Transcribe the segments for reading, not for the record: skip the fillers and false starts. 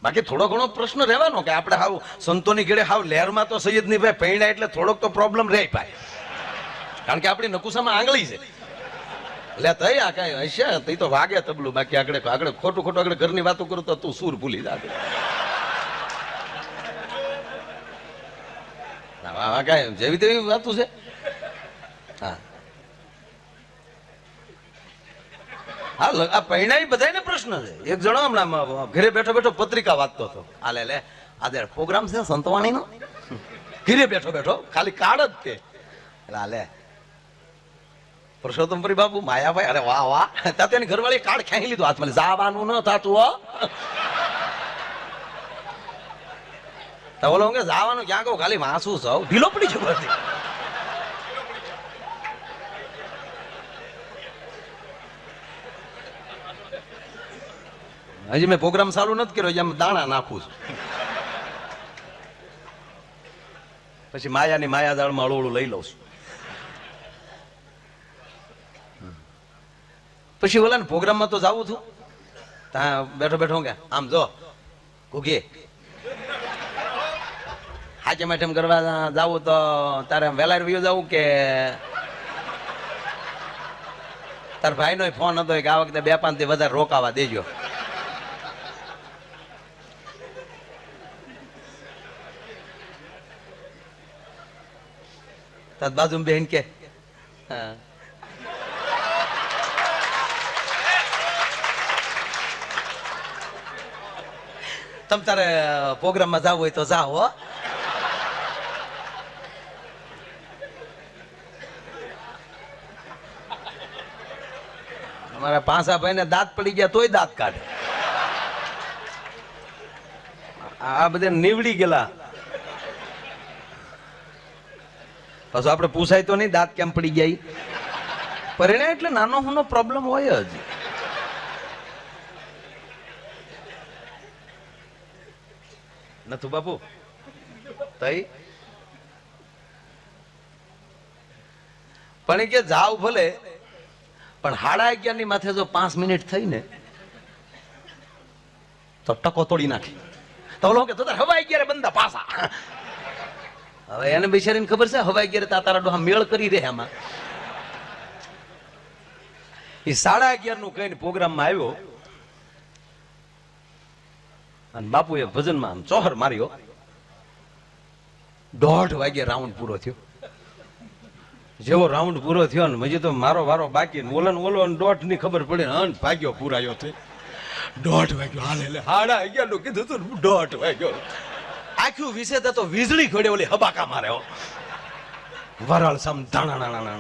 બાકી થોડો ઘણો પ્રશ્ન રહેવાનો કે આપણે હાવ સંતોની ઘેડે હાવ લહેરમાં તો સૈયદ ની ભાઈ પૈણા એટલે થોડોક તો પ્રોબ્લેમ રહે ભાઈ, કારણ કે આપણી નકુસામાં આંગળી છે. એટલે તઈ આ કઈ હશે તઈ તો વાગે તબલું, બાકી આગળ ખોટું ખોટું આગળ ઘરની વાતો કરું તો તું સૂર ભૂલી જા. કઈ જેવી તેવી વાતું છે. હા હા, આ પૈણા બધાને પ્રશ્ન છે. એક જણો હમણાં ઘરે બેઠો બેઠો પત્રિકા વાંચતો હતો. હાલે લે આજે પ્રોગ્રામ છે સંતવાણી નો, ઘરે બેઠો બેઠો ખાલી કાર્ડ જ તે. એટલે હાલે પુરુષોત્તમપુરી બાબુ માયાભાઈ, અરે વાહ વાહ, ત્યાં તેની ઘરવાળી કાર્ડ ખેંચી લીધું હાથમાં, જવાનું ન થતું હો. બોલો કે જવાનું ક્યાં કહું, ખાલી વાંસું સૌ ઢીલો પડી છે બધી. હજી મેં પ્રોગ્રામ ચાલુ નથી કર્યો, એમ દાણા નાખું છું. પછી માયાની માયાજાળમાં હળવું લઈ લઉં છું. પછી ઓલા ને પ્રોગ્રામમાં તો જાવું છું, ત્યાં બેઠો બેઠો કે આમ જો ઘૂઘી હાચેમ હાચેમ કરવા જાવું તો તારે વેલાર વ્યુ જવું કે તાર ભાઈ નો ફોન હતો કે આ વખતે 2-5 થી વધારે રોકાવા દેજો. તાર બાજુ બેન કે હા તમ તારે પ્રોગ્રામમાં જવું હોય તો જાઓ હો. અમારા પાંસા ભાઈ ને દાંત પડી ગયા તોય દાંત કાઢે. આ બધા નીવડી ગયેલા. પાછું આપણે પૂછાય તો નહીં દાંત કેમ પડી ગયા. પરિણામ એટલે નાનો હુનો પ્રોબ્લેમ હોય જ. નથુ બાપુ તઈ પણ કે જાવ ભલે, પણ 11:30 ની માથે જો 5 મિનિટ થઈ ને તો ટકો તોડી નાખી. તો ઓલો કે તો હવાઈ ગયા બંદા પાસા. હવે એને બિચારીને ખબર છે હવાઈ ગયા તારા ડોહા મેળ કરી રહે આમાં. એ 11:30 નું કઈ પ્રોગ્રામમાં આવ્યો અને બાપુએ ભજનમાં આમ ચોહર માર્યો. 1:30 વાગે રાઉન્ડ પૂરો થયો. જેવો રાઉન્ડ પૂરો થયો ને મજી તો મારો વારો બાકી, ઓલો 1:30 ની ખબર પડે ને ભાગ્યો પૂરાયો થયો. 1:30 વાગ્યો હાલે 11:30 નું કીધું તું 1:30 વાગ્યો. આખું વિશે તો વીજળી ખોડે ઓલી હબાકા મારે વરાળ સામ ધાણા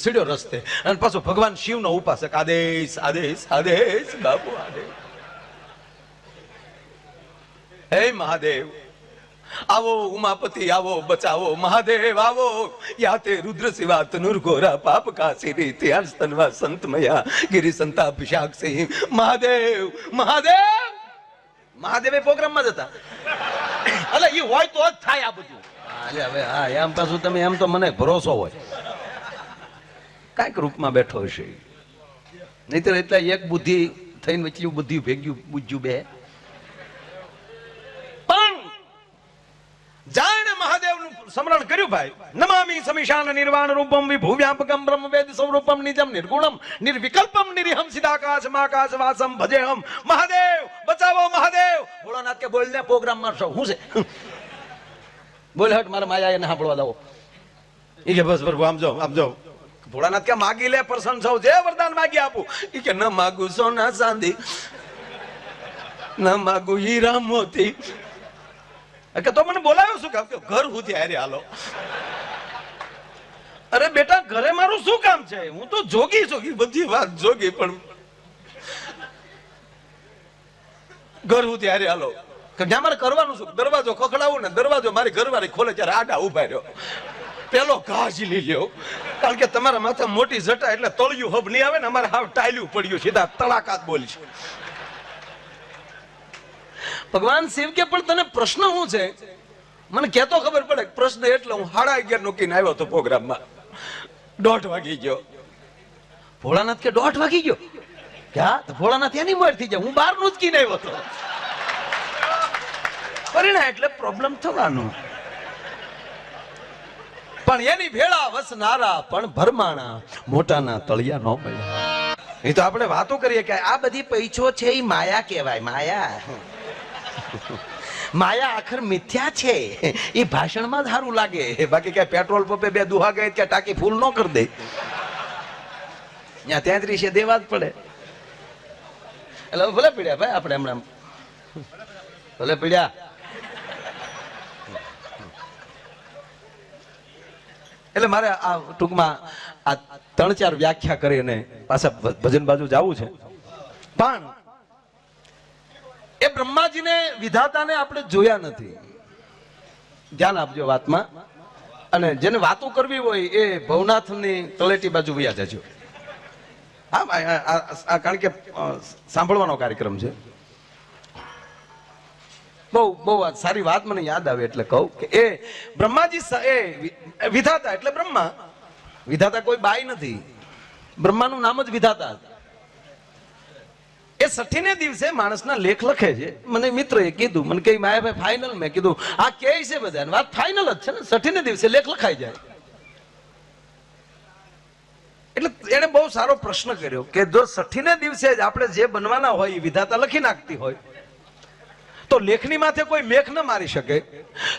સીડ્યો રસ્તે. અને પાછો ભગવાન શિવ નો ઉપાસક, આદેશ આદેશ આદેશ બાપુ આદેશ. હે મહાદેવ આવો, ઉમાપતિ આવો, બચાવો મહાદેવ આવો. યાતે રુદ્ર શિવા તનુર ઘોરા પાપ કાશી રીત્યા સ્તનવા સંતમયા ગિરી સંતાભિષાક સિંહ. મહાદેવ મહાદેવ મહાદેવે પ્રોગ્રામમાં જ હતા. એટલે એ હોય તો જ થાય આ બધું. હવે હા એમ પાછું તમે એમ તો મને ભરોસો હોય કાંઈક રૂપમાં બેઠો હશે, નહીતર એટલે એક બુદ્ધિ થઈને વચ્ચે બુદ્ધિ ભેગ્યું બુજ્યું બે. જાણે મહાદેવનું સ્મરણ કર્યું ભાઈ. નમામિ સમિશાન નિર્વાણ રૂપમ વિભુ વ્યાપકમ બ્રહ્મ વેદ સ્વરૂપમ નિજમ નિર્ગુણમ નિર્વિકલ્પમ નિરિહમ સિદાકાશમાકાશ વાસમ ભજેહમ. મહાદેવ બચાવો મહાદેવ. ભોળાનાથ કે બોલને પ્રોગ્રામ માં શું છે બોલ હટ મારા માયા એને સાંભળવા દાવો. એ કે બસ પ્રભુ આમ જાઓ. ભોળાનાથ કે માગી લે પ્રસન્ન છો, જે વરદાન માગી આપું. એ કે ન માગુ સોના ચાંદી, ન માગુ હીરા મોતી. કે તો મને બોલાવ્યો શું કામ? ઘર સુધી હારે હાલો. અરે બેટા ઘરે મારું શું કામ છે? હું તો જોગી બધી વાત જોગી, પણ ઘર સુધી હારે હાલો. જ્યાં મારે કરવાનું શું? દરવાજો ખખડાવું ને દરવાજો મારી ઘરવાળી ખોલે ત્યારે આડા ઉભા રહ્યો. પેલો ઘા ઝીલી લ્યો, કારણ કે તમારા માથા મોટી જટા એટલે તળિયું હબ નહીં આવે ને, અમારે હાવ ટાયલું પડ્યું, સીધા તળાકાત બોલશે. ભગવાન શિવ કે પણ તને પ્રશ્ન શું છે મને કેતો ખબર પડે. પ્રશ્ન એટલે હું 11:30 નોકીને આવ્યો હતો પ્રોગ્રામમાં. 1:30 વાગી ગયો. ભોળાનાથ કે 1:30 વાગી ગયો? ક્યાં ભોળાના ત્યાંની મોર થઈ જાય, હું બહાર નું જ કી નહીં હોતો પરિણા એટલે પ્રોબ્લેમ થવાનો. પણ એની ભેળા વસનારા પણ ભરમાણા, મોટાના તળિયા ન મળ્યા. એ તો આપણે વાતો કરીએ કે આ બધી પૈસો છે એ માયા કહેવાય. માયા આખર મિથ્યા છે. એ ભાષણમાં જ સારું લાગે, બાકી કઈ પેટ્રોલ પંપે બે દુહા ગઈ કે ટાંકી ફૂલ ન કરી દે, ત્યાં 33 દેવા જ પડે. એટલે ભલે પીડ્યા ભાઈ, આપણે હમણાં ભલે પીડ્યા. એટલે મારે આ ટૂંકમાં આ 3-4 વ્યાખ્યા કરીને પાછા ભજન બાજુ જવું છે. પણ એ બ્રહ્માજીને વિધાતાને આપણે જોયા નથી. ધ્યાન આપજો વાતમાં. અને જેને વાતો કરવી હોય એ ભવનાથની તળેટી બાજુ વયા જજો. હા, કારણ કે સાંભળવાનો કાર્યક્રમ છે. બહુ સારી વાત મને યાદ આવે એટલે કહું કે એ બ્રહ્માજી એ વિધાતા એટલે બ્રહ્મા. વિધાતા કોઈ બાઈ નથી, બ્રહ્માનું નામ જ વિધાતા. એ 60ને દિવસે માણસના લેખ લખે છે. મને મિત્રએ કીધું, મને કઈ માયાભાઈ ફાઇનલ, મેં કીધું આ કે છે બધા વાત ફાઇનલ જ છે ને, 60ને દિવસે લેખ લખાઈ જાય. એટલે એને બહુ સારો પ્રશ્ન કર્યો કે જો 60ને દિવસે જ આપણે જે બનવાના હોય એ વિધાતા લખી નાખતી હોય તો લેખની માથે કોઈ મેઘ ન મારી શકે.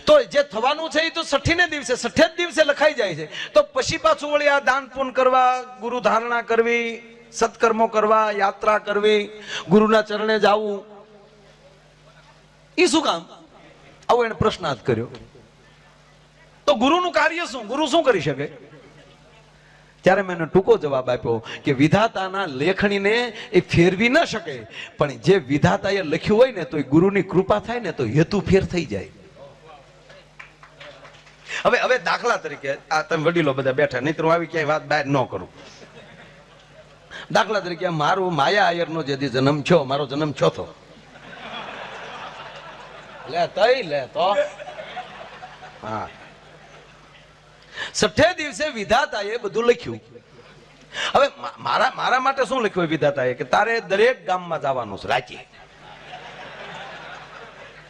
તો જે થવાનું છે એ તો 60ને દિવસે 60 જ દિવસે લખાઈ જાય છે. તો પછી પાછું વળી આ દાન પુણ્ય કરવા, ગુરુ ધારણા કરવી, સત્કર્મો કરવા, યાત્રા કરવી, ગુરુના ચરણે જવું, એ શું કામ? આવો એને પ્રશ્નાર્થ કર્યો. તો ગુરુનું કાર્ય શું? ગુરુ શું કરી શકે? ત્યારે મેં ટૂંકો જવાબ આપ્યો કે વિધાતાના લેખણીને એ ફેરવી ન શકે, પણ જે વિધાતાએ લખ્યું હોય ને તો એ ગુરુની કૃપા થાય ને તો હેતુ ફેર થઈ જાય. હવે દાખલા તરીકે આ તમે વડીલો બધા બેઠા, નહીં તો આવી ક્યાંય વાત બહાર ન કરું. દાખલા તરીકે મારું માયા આયરનો જે જન્મ થયો, મારો જન્મ ચોથો. લે તો હા, 60 દિવસે વિધાતાએ બધું લખ્યું. હવે મારા માટે શું લખ્યું વિધાતાએ કે તારે દરેક ગામમાં જવાનું છે રાચી.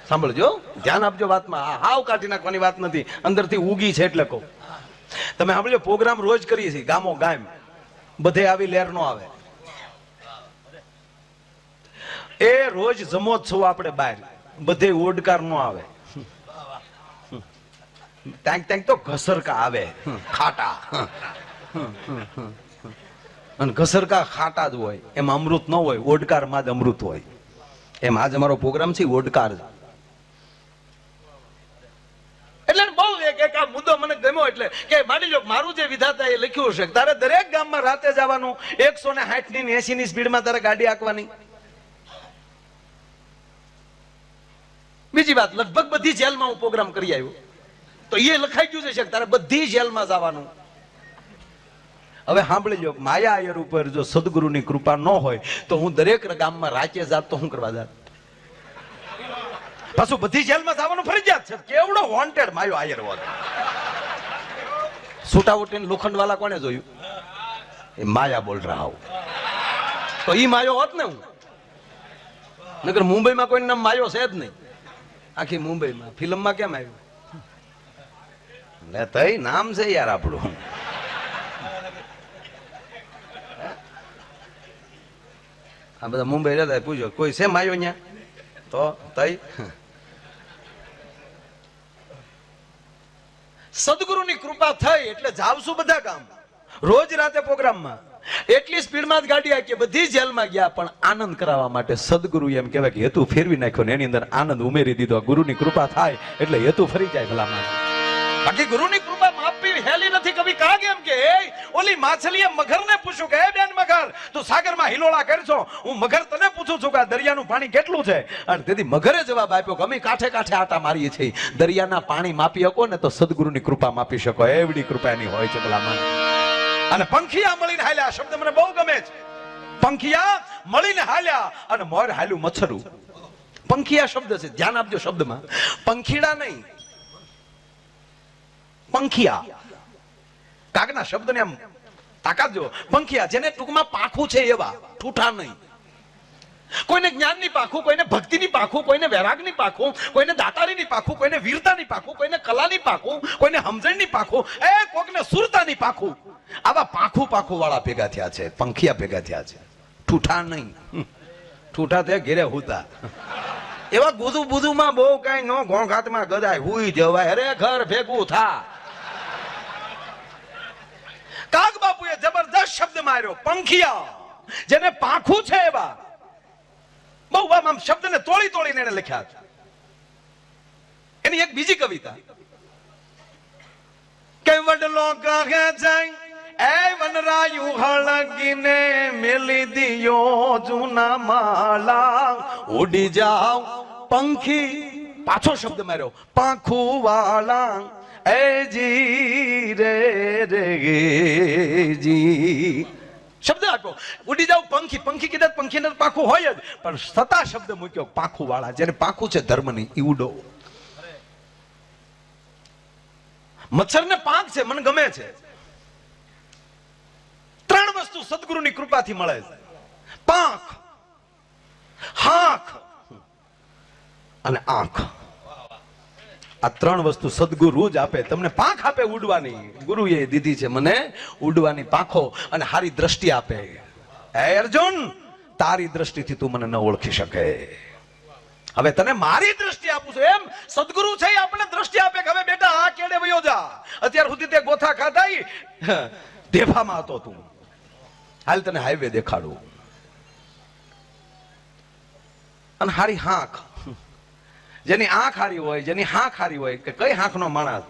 સાંભળજો, ધ્યાન આપજો વાતમાં. હાવ કાઢી નાખવાની વાત નથી, અંદરથી ઉગી છે એટલે કહું. તમે સાંભળજો, પ્રોગ્રામ રોજ કરીએ છીએ ગામો ગામ, બધે આવી લહેર નો આવે. એ રોજ જમોત્સવ આપણે બહાર, બધે ઓડકાર નો આવે. ટેંક તો ઘસરકા આવે ખાટા, અને ઘસરકા ખાટા જ હોય, એમાં અમૃત ન હોય. ઓડકાર માં જ અમૃત હોય. એમ આજ અમારો પ્રોગ્રામ છે ઓડકાર. એટલે બહુ એક આ મુદ્દો મને ગમ્યો. એટલે કે માની લો મારું જે વિધાતા એ લખ્યું છે તારે દરેક ગામમાં રાતે જવાનું, 160 ની 80 ની સ્પીડમાં તારે ગાડી હાંકવાની. બીજી વાત, લગભગ બધી જેલમાં હું પ્રોગ્રામ કરી આવ્યો, તો એ લખાઈ ગયું છે તારે બધી જેલમાં જવાનું. હવે સાંભળી લો, માયા આયર ઉપર જો સદગુરુની કૃપા ન હોય તો હું દરેક ગામમાં રાચે જાત તો હું કરવા જાત? પાછું બધી જેલમાં જવાનું ફરજિયાત છે. કેવડો વોન્ટેડ માયો આયર હોત. છૂટાઉટીને લોખંડવાલા કોને જોયું? એ માયા બોલ રહા હું. તો ઈ માયો હોત ને હું. નકર મુંબઈમાં કોઈ નામ માયો છે જ નહીં. આખી મુંબઈમાં ફિલ્મમાં કેમ આવ્યું? લે તઈ નામ છે યાર આપણું. આ બધા મુંબઈ રહેતા પૂછો કોઈ છે માયો અહીંયા? તો તઈ સદગુરુની કૃપા થઈ એટલે જાવશું બધા કામ. રોજ રાતે પ્રોગ્રામમાં એટલી સ્પીડમાં જ ગાડી હાકી, બધી જેલમાં ગયા, પણ આનંદ કરાવવા માટે સદગુરુ એમ કહેવાય કે હેતુ ફેરવી નાખ્યો ને એની અંદર આનંદ ઉમેરી દીધો. ગુરુની કૃપા થાય એટલે હેતુ ફરી જાય ભલામાં. બાકી ગુરુની કૃપા માપી હેલી નથી. કવિ કાગ એમ કે ઓલી માછલીએ મગરને પૂછ્યું કે હે બેન મગર, તું સાગરમાં હિલોળા કરશો, હું મગર તને પૂછું છું કે દરિયાનું પાણી કેટલું છે? અને તેથી મગરે જવાબ આપ્યો કે અમે કાંઠે કાંઠે આટા મારીએ છીએ. દરિયાના પાણી માપી શકો ને તો સદગુરુની કૃપા માપી શકો, એવડી કૃપા એની હોય છે ભલામાં. અને પંખિયા મળીને હાલ્યા, શબ્દ મને બહુ ગમે છે. પંખિયા મળીને હાલ્યા અને મોર હાલ્યું મચ્છરું. પંખિયા શબ્દ છે, ધ્યાન આપજો શબ્દમાં. પંખીડા નહીં, પંખિયા. કાગના શબ્દને આમ તાકાત જો. પંખિયા જેને ટૂંકમાં પાંખું છે એવા, ઠૂઠા નહીં. કોઈને જ્ઞાનની પાખું, કોઈને ભક્તિની પાખું, કોઈને વૈરાગની પાખું, કોઈને દાતારીની પાખું, કોઈને વીરતાની પાખું, કોઈને કલાની પાખું, કોઈને સમજણની પાખું, કોઈને સુરતાની પાખું. આવા પાખું વાળા ભેગા થયા છે, પંખિયા ભેગા થયા છે. ઠૂઠા નહીં, ઠૂઠા તે ઘેરે હુતા. એવા ગુદુમાં બહુ કઈ નો ઘોંઘાતમાં ગદાય હુઈ જવાય. અરે ઘર ભેગું થા. કાગ બાપુએ જબરદસ્ત શબ્દ માર્યો, પંખિયા. જેને પાંખું છે એવા બહુ આમ શબ્દને તોડીને એને લખ્યા છે. એની એક બીજી કવિતા કે વડલો કહે છે એ વનરાયુ હળગીને મેલી દિયો જૂના માલા ઉડી જાવ પંખી. પાછો શબ્દ માર્યો, પાંખું વાળા એ જી રે જી. શબ્દ આપ્યો, ઉડી જાવ પંખી. પંખી કીધા પંખીને પાંખું હોય જ, પણ સતા શબ્દ મૂક્યો પાંખું વાળા. જેને પાંખું છે ધર્મની, ઈ ઉડો. મચ્છરને પાંખ છે, મને ગમે છે. ત્રણ વસ્તુ સદગુરુની કૃપાથી મળે છે: પાંખ, હાંખ અને આંખ. આ ત્રણ વસ્તુ સદગુરુ જ આપે તમને. પાંખ આપે ઉડવાની, ગુરુએ દીધી છે મને ઉડવાની પાંખો, અને હારી દ્રષ્ટિ આપે. હે અર્જુન, તારી દ્રષ્ટિથી તું મને ન ઓળખી શકે. હવે તને મારી દ્રષ્ટિ આપું છું. એમ સદગુરુ છે આપણે દ્રષ્ટિ આપે કે હવે બેટા આ કેડે વયો જા. અત્યાર સુધી તે ગોથા ખાધા દેફામાં હતો તું, હાલ તને હાઈવે દેખાડું. અને હારી હાંખ, જેની આંખ હારી હોય, જેની હાંખ હારી હોય, કે કઈ હાંખનો માણસ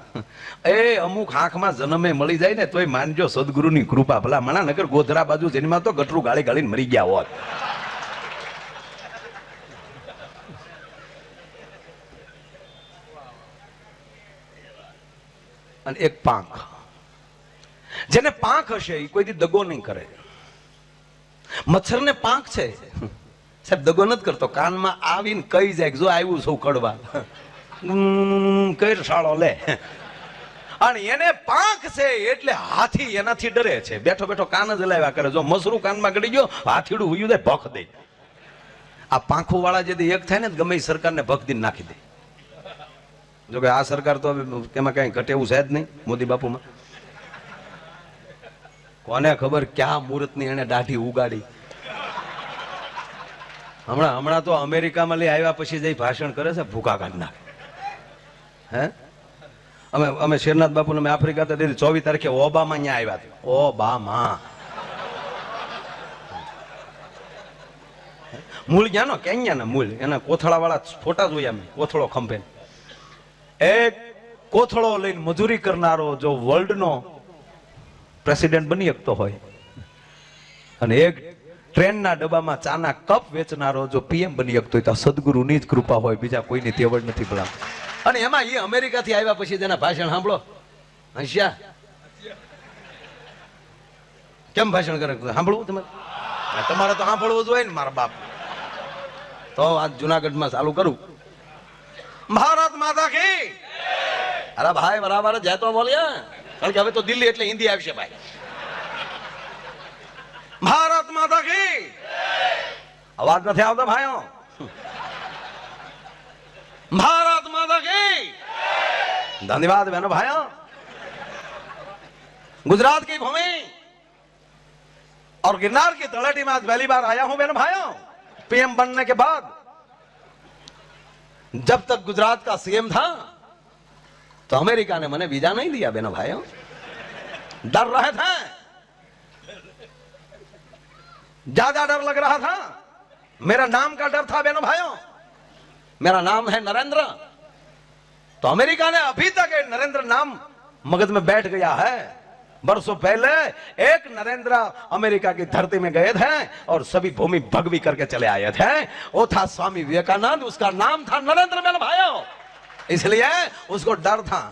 અમુક હાંખમાં જન્મે મળી જાય ને તોય માનજો સદગુરુની કૃપા. ભલા મણા નગર ગોધરા બાજુ જેનીમાં તો ગટરું ગાળીને મરી ગયા હોત. અને એક પાંખ, જેને પાંખ હશે એ કોઈ દી દગો નહીં કરે. મચ્છરને પાંખ છે સાહેબ, દગો નથી કરતો. કાનમાં આવીને કઈ જાય જો આવ્યું સૌ કડવા કઈ શાળો લે. અને એને પાંખ છે એટલે હાથી એનાથી ડરે છે. બેઠો બેઠો કાન જ હલાવ્યા કરે. જો મસરું કાનમાં ગળી ગયો, હાથીડું હુયું દે, ભખ દે. આ પાંખું વાળા જે એક થાય ને ગમે એ સરકારને ભખ દીને નાખી દે. જો કે આ સરકાર તો એમાં કઈ ઘટે એવું છે જ નહીં. મોદી બાપુમાં કોને ખબર ક્યાં મુહૂર્તની એને દાઢી ઉગાડી. હમણાં તો અમેરિકામાં લઈ આવ્યા પછી જઈ ભાષણ કરે છે, ભૂકા કાઢ નાખે. હે અમે શેરનાથ બાપુ અમે આફ્રિકા 24 તારીખે ઓબામા અહીંયા આવ્યા હતા. ઓબામા મૂળ ક્યાં નો કેન્યા ના મૂળ. એના કોથળા વાળા ફોટા જોયા મેં. કોથળો ખંભે એક કોથળો લઈને મજૂરી કરનારો જો વર્લ્ડ નો પ્રેસિડેન્ટ બની શકતો હોય, અને એક ટ્રેનના ડબ્બામાં ચાના કપ વેચનારો જો પીએમ બની શકતો હોય, તો સદગુરુની જ કૃપા હોય, બીજા કોઈની તેવડ નથી. ભલા અને એમાં એ અમેરિકાથી આવ્યા પછી તેના ભાષણ સાંભળો. હંસ્યા કેમ ભાષણ કરે? સાંભળવું તમારે તો સાંભળવું જોઈએ ને મારા બાપ. તો આ જુનાગઢમાં ચાલુ કરું. ભારત માતા કી. અરે ભાઈ બરાબર જાય તો બોલ્યા, કારણ કે હવે તો દિલ્હી એટલે હિન્દી આવશે ભાઈ. ભારત માતા કી. અવાજ નથી આવતો ભાઈઓ? ભારત માતા કી. ધન્યવાદ બહેનો ભાઈઓ. गुजरात की भूमि और गिरनार की तलहटी में आज पहली बार आया हूं बहन भाइयों. पीएम बनने के बाद जब तक गुजरात का सीएम था तो अमेरिका ने मैंने वीजा नहीं दिया बहनों भाइयों. डर रहे थे, ज्यादा डर लग रहा था. मेरा नाम का डर था बहनों भाइयों. मेरा नाम है नरेंद्र. तो अमेरिका ने अभी तक नरेंद्र नाम मगज में बैठ गया है. बरसों पहले एक नरेंद्र अमेरिका की धरती में गए थे और सभी भूमि भगवी करके चले आए थे. वो था स्वामी विवेकानंद. उसका नाम था नरेंद्र बहन भाइयों. इसलिए उसको डर था.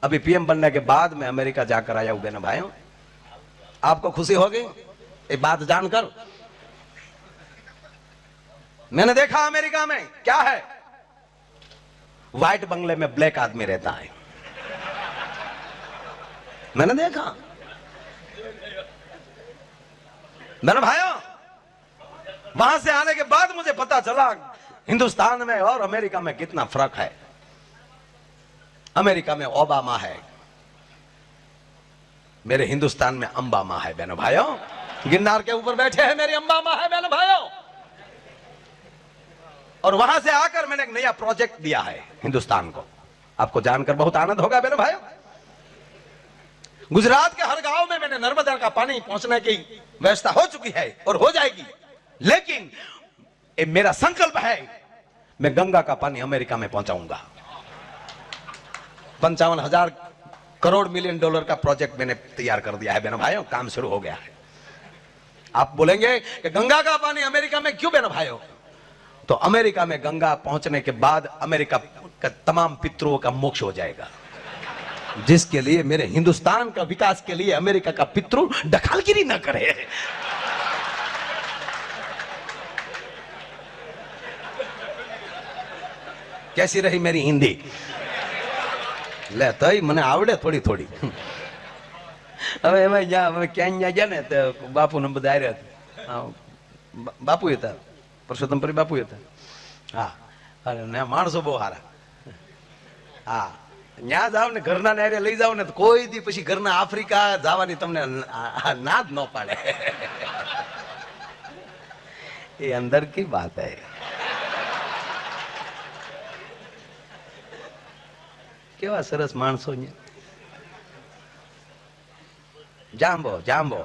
अभी पीएम बनने के बाद मैं अमेरिका जाकर आया हूं बहन भाइयों. आपको खुशी होगी ये बात जानकर. मैंने देखा अमेरिका में क्या है, व्हाइट बंगले में ब्लैक आदमी रहता है. मैंने देखा मेरे भाइयों, वहां से आने के बाद मुझे पता चला हिंदुस्तान में और अमेरिका में कितना फर्क है। अमेरिका में ओबामा है, मेरे हिंदुस्तान में अंबामा है बहनों भाइयों। गिरनार के ऊपर बैठे हैं मेरे अंबामा है बहनों भाइयों। और वहां से आकर मैंने एक नया प्रोजेक्ट दिया है हिंदुस्तान को, आपको जानकर बहुत आनंद होगा बहनों भाइयों। गुजरात के हर गांव में मैंने नर्मदा का पानी पहुंचने की व्यवस्था हो चुकी है और हो जाएगी, लेकिन ये मेरा संकल्प है, मैं गंगा का पानी अमेरिका में पहुंचाऊंगा। 55,000 करोड़ मिलियन डॉलर का प्रोजेक्ट मैंने तैयार कर दिया है बहनों भाइयों, काम शुरू हो गया है। आप बोलेंगे कि गंगा का पानी अमेरिका में क्यों बहनों भाइयों? तो अमेरिका में गंगा पहुंचने के बाद अमेरिका का तमाम पितरों का मोक्ष हो जाएगा, जिसके लिए मेरे हिंदुस्तान का विकास के लिए अमेरिका का पितृ दखलगिरी न करे। कैसी रही मेरी हिंदी? ले तई મને આવડે થોડી થોડી। હવે એમાં ક્યાં ગયા ને તો બાપુ ને બધા આવ્યા, બાપુ હતા, પરસોત્તમપુરી બાપુ હતા। હા, અરે ને માણસો બહુ સારા। હા, ન્યા જાવ ને ઘરના ને લઈ જાવ ને તો કોઈ દી પછી ઘરના આફ્રિકા જવાની તમને ના જ ન પાડે। એ અંદર की बात है। કેવા સરસ માણસો। જાંબો જાંબો,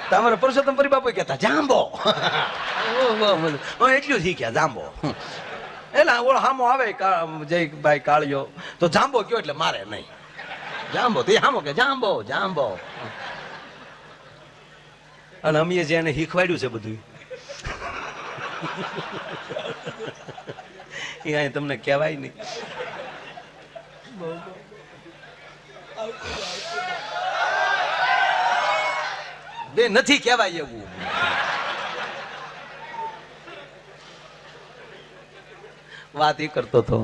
તમારે પુરુષોત્તમપુરી બાપુ કહેતા જાંબો। એટલું શીખ્યા જાંબો। એલા ઓળ હામો આવે જયભાઈ કાળિયો તો જાંબો કયો એટલે મારે નહીં, જાંબો તો હામો કે જાંબો જાંબો। અને અમે જેને શીખવાડ્યું છે બધું એ અહીં તમને કહેવાય નહીં। બે નથી કહેવાય એવું। વાત એ કરતો હતો,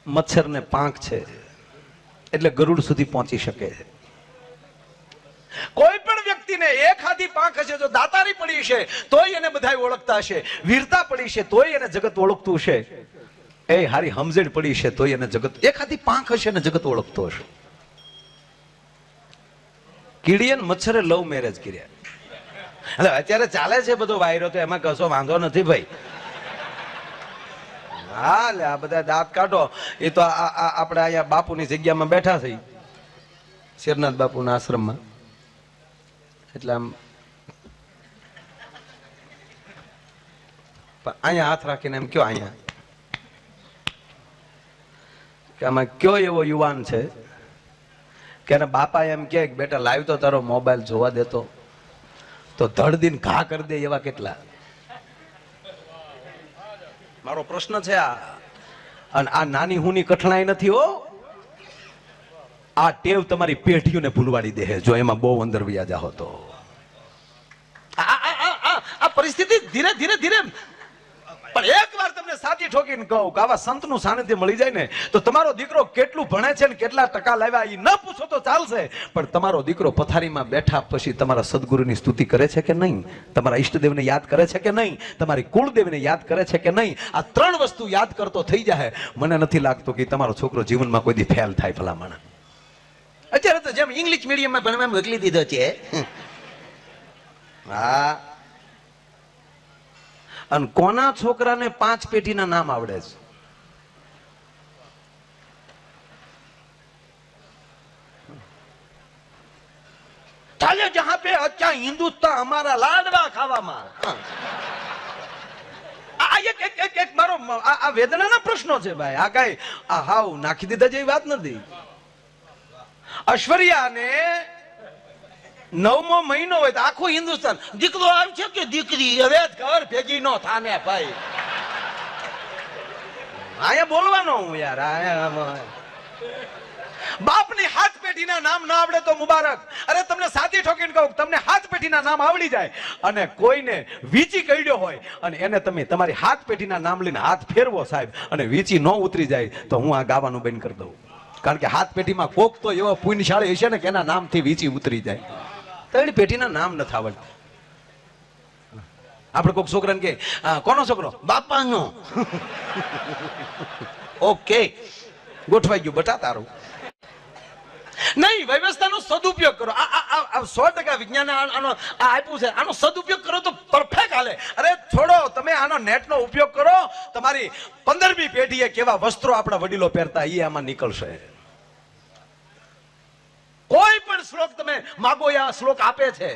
મચ્છર ને પાંખ છે એટલે ગરુડ સુધી પહોંચી શકે છે। કોઈ પણ વ્યક્તિને એક હાથી પાંખ હશે, જો દાતારી પડી છે તોય એને બધા ઓળખતા હશે, વીરતા પડી છે તોય એને જગત ઓળખતું હશે, એ હારી સમજણ પડી છે તોય એને જગત, એક હાથી પાંખ હશે ને જગત ઓળખતો હશે। કીડીએ મચ્છરે લવ મેરેજ કર્યા, એટલે અત્યારે ચાલે છે બધો વાયરો, તો એમાં કશો વાંધો નથી ભાઈ। હા, લે આ બધા દાંત કાઢો, એ તો આપણે અહીંયા બાપુની જગ્યામાં બેઠા થઈ, શેરનાથ બાપુના આશ્રમમાં, એટલે આમ અહીંયા હાથ રાખીને એમ કયો, અહીંયા કે આમાં કયો એવો યુવાન છે કે એના બાપા એમ કે બેટા લાવ તો તારો મોબાઈલ જોવા દેતો, તો ધડદીને ઘા કરી દે એવા કેટલા? મારો પ્રશ્ન છે આ। અને આ નાની હુની કઠણાઈ નથી હો, આ ટેવ તમારી પેઢીઓને ભૂલવાડી દે જો એમાં બહુ અંદર વ્યા જાઓ તો। આ પરિસ્થિતિ ધીરે ધીરે ધીરે, પણ એક વાર તમને સાચી ઠોકીને કહું કે આવા સંતનું સાનિધ્ય મળી જાય ને તો તમારો દીકરો કેટલું ભણે છે ને કેટલા ટકા લાવ્યા એ ન પૂછો તો ચાલશે, પણ તમારો દીકરો પથારીમાં બેઠા પછી તમારા સદગુરુની સ્તુતિ કરે છે કે નહીં, તમારા ઈષ્ટદેવને યાદ કરે છે કે નહીં, તમારી કુળદેવને યાદ કરે છે કે નહીં, આ ત્રણ વસ્તુ યાદ કરતો થઈ જાય, મને નથી લાગતું કે તમારો છોકરો જીવનમાં કોઈ દી ફેલ થાય ભલામણ। અત્યારે તો જેમ ઇંગ્લિશ મીડિયમમાં ભણવા મોકલી દીધો છે। હા, અને કોના છોકરાને 5 પેઢીના નામ આવડે છે? ચાલે જહાં પે અચ્છા હિન્દુસ્તાન હમારા લાડવા ખાવામાં। એક મારો આ વેદનાના પ્રશ્નો છે ભાઈ, આ કઈ આ હાવ નાખી દીધા જેવી વાત નથી। ઐશ્વર્યાને 9મો મહિનો હોય તો આખું હિન્દુસ્તાન દીકરો આવશે કે દીકરી, હવે ઘર ભેગી નો થાને ભાઈ, અહીંયા બોલવાનો હું યાર। બાપની 7 પેઢીના નામ ના આવડે તો મુબારક। અરે તમને સાચી ઠોકીને કહું, તમને 7 પેઢીના નામ આવડી જાય અને કોઈને વીચી કઈડ્યો હોય અને એને તમે તમારી 7 પેઢીના નામ લઈને હાથ ફેરવો સાહેબ, અને વીચી ન ઉતરી જાય તો હું આ ગાવાનું બંધ કરી દઉં, કારણ કે 7 પેઢીમાં કોક તો એવો પુણ્યશાળી હશે ને કે એના નામથી વીચી ઉતરી જાય। ત્રણ પેઢીના નામ નથી આવડતા, આપણે કોઈક છોકરાને કે કોનો છોકરો? બાપાનો. ઓકે, ગોઠવાઈ ગયું બટા તારું. નહીં, વ્યવસ્થાનો સદુપયોગ કરો. આ 100% વિજ્ઞાને આનો આપ્યું છે, આનો સદુપયોગ કરો તો પરફેક્ટ હાલે. અરે છોડો, તમે આનો નેટનો ઉપયોગ કરો. તમારી 15મી પેઢીએ કેવા વસ્ત્રો આપણા વડીલો પહેરતા એ આમાં નીકળશે. કોઈ પણ શ્લોક તમે માગો આ શ્લોક આપે છે.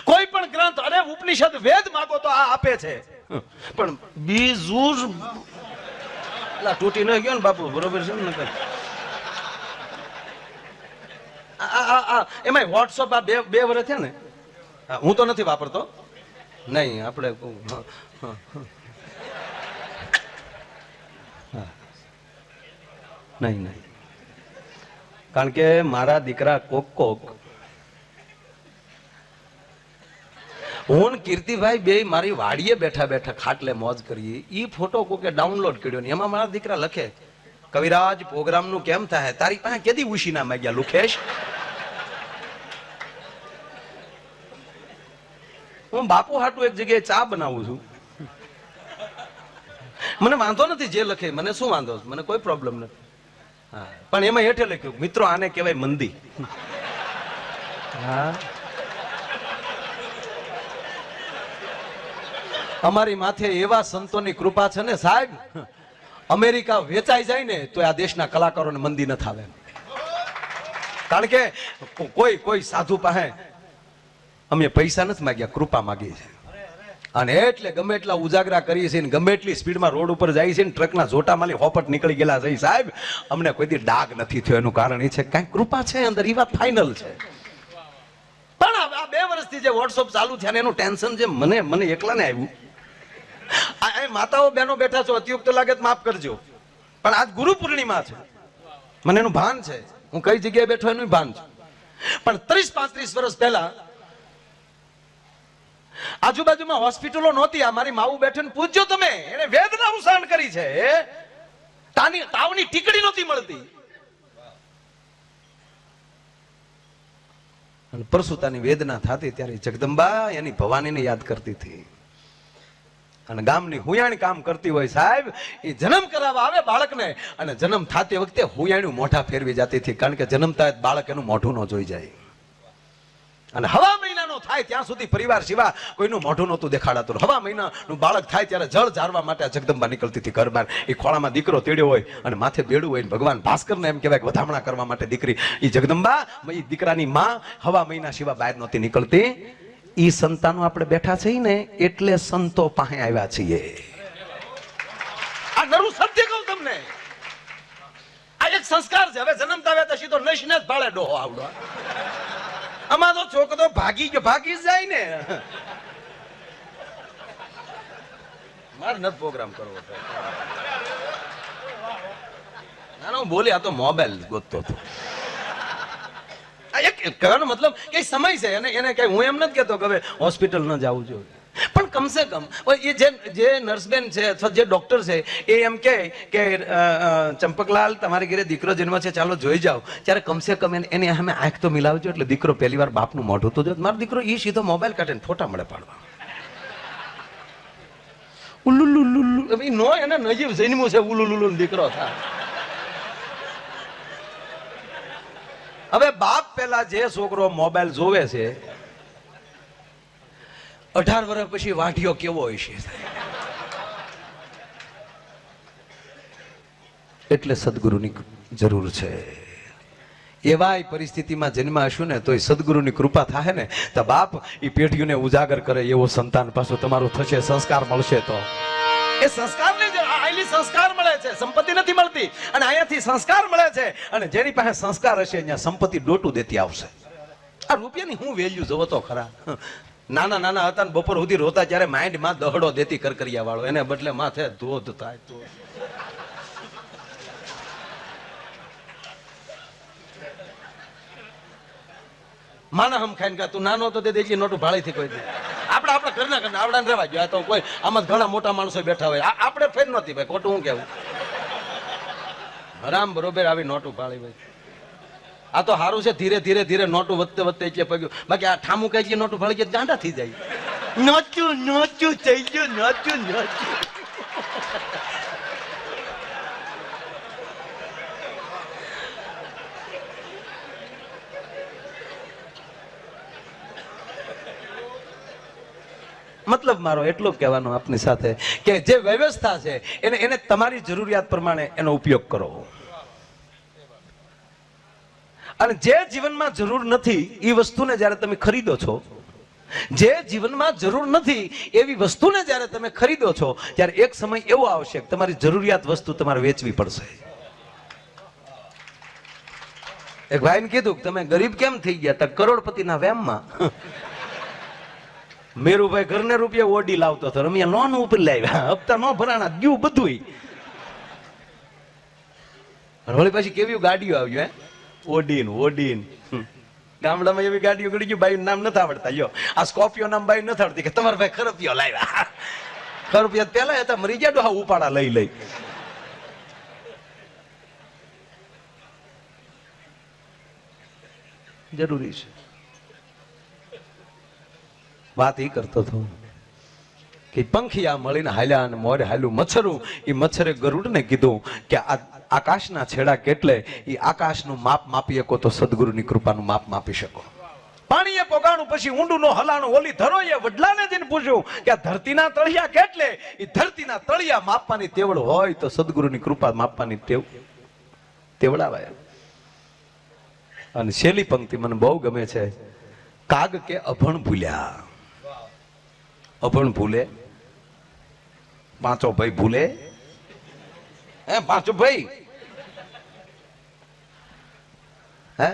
કોઈ પણ ગ્રંથ, અરે ઉપનિષદ વેદ માગો તો આ આપે છે. પણ બીજું તૂટી ન ગયો ને બાપુ, બરોબર છે ને? એમાં વોટ્સઅપ આ બે વર્ષ છે ને, હું તો નથી વાપરતો. નહીં, આપણે નહીં, કારણ કે મારા દીકરા કોક હું કીર્તિભાઈ બે મારી વાડીએ બેઠા બેઠા ખાટલે મોજ કરીએ, ઈ ફોટો કોકે ડાઉનલોડ કર્યો ને એમાં મારા દીકરા લખે, કવિરાજ પ્રોગ્રામ નું કેમ થાય, તારી પાસે કેદી ઉશીના માંગ્યા લુખેશ? હું બાપુ હાટુ એક જગ્યાએ ચા બનાવું છું. મને વાંધો નથી જે લખે, મને શું વાંધો, મને કોઈ પ્રોબ્લેમ નથી. હા, પણ એમાં હેઠે લખ્યું, મિત્રો આને કહેવાય મંદી. હા, અમારી માથે એવા સંતોની કૃપા છે ને સાહેબ, અમેરિકા વેચાઈ જાય ને તો આ દેશના કલાકારોને મંદી ન થાવે. કારણ કે કોઈ સાધુ પાસે અમે પૈસા નથી માંગ્યા, કૃપા માંગી છે. અને એટલે ગમે એટલા ઉજાગરા કરીએ છીએ, ગમે એટલી સ્પીડમાં રોડ ઉપર જાય છે, ટ્રકના જોટા માલી હોપટ નીકળી ગયેલા છે સાહેબ, અમને કોઈ દી ડાઘ નથી થયો. એનું કારણ એ છે કઈ કૃપા છે અંદર, એ વાત ફાઇનલ છે. પણ આ 2 વર્ષથી જે વોટ્સઅપ ચાલુ થયા એનું ટેન્શન જે મને એકલાને આવ્યું. આ માતાઓ બહેનો બેઠા છો, અતિયુક્ત લાગે તો માફ કરજો, પણ આજ ગુરુ પૂર્ણિમા છે, મને એનું ભાન છે. હું કઈ જગ્યાએ બેઠો એનું ભાન છે. પણ 30-35 વર્ષ પહેલા આજુબાજુમાં હોસ્પિટલો નહોતી. આ મારી માવું બેઠીને પૂછજો તમે, એને વેદના ઉસાણ કરી છે. તાવની ટીકડી નહોતી મળતી. અને પરસુતાની વેદના થતી ત્યારે જગદંબા એની ભવાનીને યાદ કરતી હતી. અને ગામની હુયાણી કામ કરતી હોય સાહેબ, એ જન્મ કરાવવા આવે બાળકને, અને જન્મ થતી વખતે હુયાણી મોઢા ફેરવી જતી હતી, કારણ કે જન્મતા બાળક એનું મોઢું ન જોઈ જાય. અને હવા મહિનાનો થાય ત્યાં સુધી પરિવાર સિવાય કોઈનું મોઢું નહોતું દેખાડાતું. હવા મહિનાનું બાળક થાય ત્યારે જળ ઝારવા માટે જગદંબા નીકળતી હતી ઘર બહાર. એ ખોળામાં દીકરો તેડ્યો હોય અને માથે બેડું હોય, ભગવાન ભાસ્કરને એમ કહેવાય વધામણા કરવા માટે દીકરી, એ જગદંબા એ દીકરાની માં હવા મહિના સિવાય બહાર નહોતી નીકળતી. ઈ સંતાનો આપણે બેઠા છીએ ને એટલે સંતો પાસે આવ્યા છીએ. આ નરું સત્ય કહું તમને, આ એક સંસ્કાર છે. હવે જન્મતા આવ્યા તો સીધો નશને જ ભાળે ડોહો આવડો. આમાં તો છોકરો ભાગી જાય ને. મારે નથી પ્રોગ્રામ કરવો. ના બોલી, આ તો મોબાઈલ ગોતતો હતો. કહેવાનો મતલબ કે સમય છે, એને કઈ હું એમ નથી કહેતો કે હવે હોસ્પિટલ ન જવું જોઈએ, પણ કમસે કમ એ જે નર્સબેન છે અથવા જે ડોક્ટર છે એ એમ કે ચંપકલાલ તમારી ઘરે દીકરો જન્મ છે, ચાલો જોઈ જાઓ, ત્યારે કમસે કમ એની સામે આંખ તો મિલાવજો, એટલે દીકરો પહેલી વાર બાપનું મોઢું તો જો. મારો દીકરો એ સીધો મોબાઈલ કાઢે ને ફોટા મળે પાડવા. ઉલ્લુલ્લુ નો એને નજીબ જન્મું છે, ઉલ્લુલ્લુ દીકરો થાય. હવે બાપ પેલા જે છોકરો મોબાઈલ જોવે છે, 18 વર્ષ પછી વાઢિયો કેવો હોય છે. એટલે સદગુરુની જરૂર છે. એવા પરિસ્થિતિમાં જન્મ હશું ને તો સદગુરુની કૃપા થાય ને તો બાપ એ પેઢીઓને ઉજાગર કરે એવો સંતાન પાછું તમારું થશે, સંસ્કાર મળશે. તો એ સંસ્કારને આયલી સંસ્કાર મળે છે, સંપત્તિ નથી મળતી. અને અહીંયાથી સંસ્કાર મળે છે, અને જેની પાસે સંસ્કાર હશે અહીંયા સંપત્તિ ડોટું દેતી આવશે. આ રૂપિયાની હું વેલ્યુ જોવો તો ખરા. નાના હતા ને બપોર સુધી રોતા ત્યારે માઇન્ડ માં દહડો દેતી કરકરિયા વાળો, એને બદલે માથે ધોધ થાય. તો માના હમ ખાઈને કા તું નાનો તો દે એટલી નોટું ભાળી થી કોઈ દે. આપણા ઘરના આવડાને રહેવા જોઈએ. તો કોઈ આમાં ઘણા મોટા માણસો બેઠા હોય, આપણે ફેર નહોતી ભાઈ, ખોટું હું કેવું. હરામ બરોબર આવી નોટું ભાળી ભાઈ. આ તો સારું છે, ધીરે ધીરે નોટું વધતે એટલે પગ્યું. બાકી આ ઠામું કઈ નોટું ભાળી ગયા ગાંડા થઈ જાય. નોચું નોચું થઈ ગયું, નોચું નોચું. મતલબ મારો એટલું કહેવાનો આપની સાથે કે જે વ્યવસ્થા છે એને તમારી જરૂરિયાત પ્રમાણે એનો ઉપયોગ કરો. અને જે જીવનમાં જરૂર નથી એ વસ્તુને જ્યારે તમે ખરીદો છો, જે જીવનમાં જરૂર નથી એવી વસ્તુને જ્યારે તમે ખરીદો છો, ત્યારે એક સમય એવો આવશે કે તમારી જરૂરિયાત વસ્તુ તમારે વેચવી પડશે. એક ભાઈને કીધું કે તમે ગરીબ કેમ થઈ ગયા? તો કરોડપતિના વેમમાં. મેરુભાઈ ઘરને રૂપિયા ઓડી લાવતો હતો, રમ્યા લોન ઉપર લાવ્યા, હપ્તા નો ભરાણા, ગયું બધું. વળી પાછી કેવી ગાડીઓ આવ્યું? ઓડીન ઓડીન. ગામડામાં એવી ગાડીઓ ગળી ગયું, બાઈ નામ નથી આવડતા. યો આ સ્કોર્પિયો નામ બાઈ નથી આવડતી કે તમારા ભાઈ ખરપિયો લાવ્યા. ખરપિયા પેલા હતા, મરી ગયા ડોહા ઉપાડા લઈ લઈ. જરૂરી છે. વાત એ કરતો હતો કે પંખિયા મળીને હાલ્યા અને મોરે હાલ્યું મચ્છરું. એ મચ્છરે ગરુડને કીધું કે આ આકાશના છેડા કેટલે? એ આકાશનું માપ માપી શકો તો સદગુરુની કૃપાનું માપ માપી શકો. પાણીએ પોગાણું પછી ઊંડું નો હલાણું. ઓલી ધરોએ વડલાને જઈને પૂછ્યું કે આ ધરતીના તળિયા કેટલે? એ ધરતીના તળિયા માપવાની તેવડ હોય તો સદગુરુની કૃપા માપવાની તેવડાવાય. અને છેલ્લી પંક્તિ મને બહુ ગમે છે. કાગ કે અભણ ભૂલ્યા. અભણ ભૂલે, પાંચો ભાઈ ભૂલે. હે પાંચો ભાઈ? હે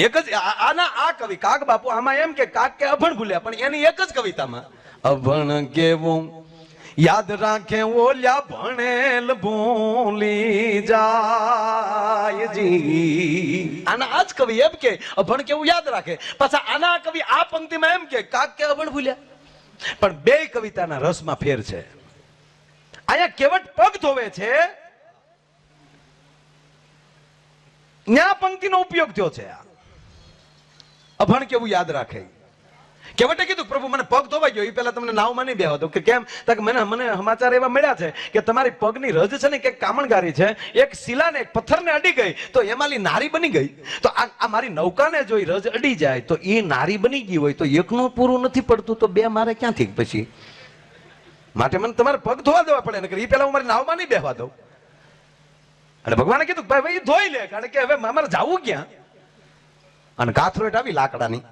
એક જ આના આ કવિ કાગ બાપુ આમાં એમ કે કાગ કે અભણ ભૂલ્યા, પણ એની એક જ કવિતામાં અભણ કેવું યાદ રાખે ઓલ્યા ભણેલ ભૂલી જાય જી. આના આજ કવિ એમ કે અભણ કેવું યાદ રાખે. પાછા આના કવિ આ પંક્તિમાં એમ કે કાગ કે અભણ ભૂલ્યા. પણ બે કવિતાના રસમાં ફેર છે. અહીંયા કેવટ પગ ધોવે છે, ન્યા પંક્તિનો ઉપયોગ થયો છે. અભણ કેવું યાદ રાખે. કેવટે કીધું પ્રભુ મને પગ ધોવાઈ ગયો. એ પેલા તમને નાવમાં નહીં બેહવા દો. કે કેમ? મને સમાચાર એવા મળ્યા છે કે તમારી પગની રજ છે ને કે કામણગારી છે, એક શિલાને એક પથ્થરને અડી ગઈ તો એમાંલી નારી બની ગઈ. તો આ મારી નૌકાને જો રજ અડી જાય તો એ નારી બની ગઈ હોય તો એકનું પૂરું નથી પડતું, તો બે મારે ક્યાંથી પછી? માટે મને તમારે પગ ધોવા દેવા પડે ને. એ પેલા હું મારી નાવમાં નહીં બેહવા દઉં. અને ભગવાને કીધું ભાઈ ધોઈ લે, કારણ કે હવે મારે જવું ક્યાં? અને કાથરોટ આવી લાકડાની,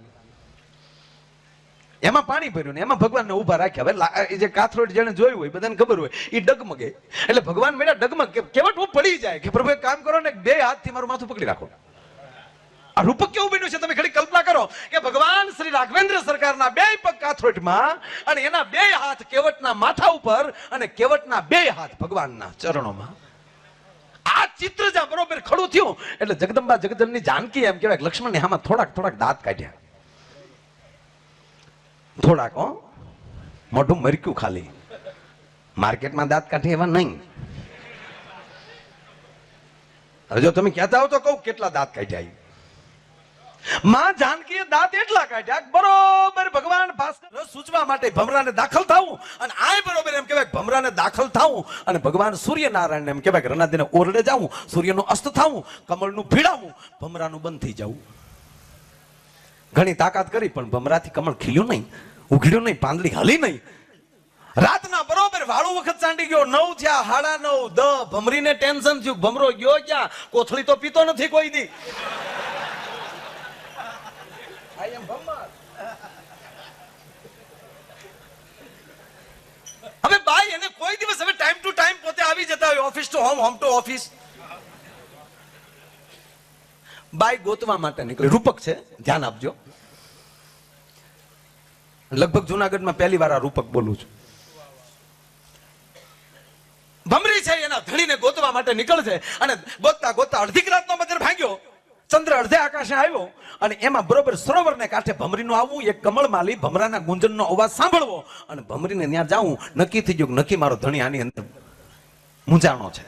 એમાં પાણી ભર્યું ને એમાં ભગવાનને ઉભા રાખ્યા. હવે જે કાથરોટ જેને જોયું હોય બધાને ખબર હોય એ ડગમગે. એટલે ભગવાન મેળા ડગમગ કેવટ હું પડી જાય કે પ્રભુ એક કામ કરો ને, બે હાથથી મારું માથું પકડી રાખો. આ રૂપક કેવું બન્યું છે તમે ઘડી કલ્પના કરો કે ભગવાન શ્રી રાઘવેન્દ્ર સરકારના બે પગ કાથરોટમાં અને એના બે હાથ કેવટના માથા ઉપર અને કેવટના બે હાથ ભગવાનના ચરણોમાં. આ ચિત્ર જ્યાં બરોબર ખડું થયું એટલે જગદંબા જગદંબની જાનકી એમ કહેવાય લક્ષ્મણને આમાં થોડાક દાંત કાઢ્યા. થોડાક મોઢું મરક્યું ખાલી. માર્કેટમાં દાંત કાઢે એવા નહીં. હવે જો તમે કહેતા હો તો કહું કેટલા દાંત કાઢ્યા. માં જાનકીએ દાંત એટલા કાઢ્યા બરોબર ભગવાન ભાસ્કર સૂચવા માટે ભમરાને દાખલ થવું અને આ બરોબર એમ કહેવાય ભમરાને દાખલ થવું અને ભગવાન સૂર્યનારાયણ એમ કહેવાય રનાદીને ઓરડે જવું, સૂર્યનું અસ્ત થવું, કમળનું ભીડાવું, ભમરાનું બંધ થઈ જવું. ઘણી તાકાત કરી પણ ભમરાથી કમળ ખીલ્યું નહીં, ઉઘડ્યું નહીં, પાંદડી હલી નહીં. રાતના બરોબર વાળું વખત ચાંડી ગયો, 9 થયા, 9:30, 10. ભમરીને ટેન્શન થયું, ભમરો ગયો ક્યાં? કોથળી તો પીતો નથી કોઈ દી. હવે બાઈ એને કોઈ દિવસ હવે ટાઈમ ટુ ટાઈમ પોતે આવી જતા હોય, office to home, home to office. બાઈ ગોતવા માટે નીકળી. રૂપક છે, ધ્યાન આપજો. લગભગ જુનાગઢમાં પહેલી વાર આ રૂપક બોલું છું. ભમરી છે એના ધણીને ગોતવા માટે નીકળશે અને ગોતતા ગોતતા અડધી રાતનો મધર ભાગ્યો, ચંદ્ર અડધે આકાશે આવ્યો અને એમાં બરોબર સરોવરને કાંઠે ભમરીનું આવવું, એક કમળમાલી ભમરાના ગુંજનનો અવાજ સાંભળવો અને ભમરીને ત્યાં જાવું. નક્કી થઈ ગયું નક્કી મારો ધણી આની અંદર મૂંઝાણો છે.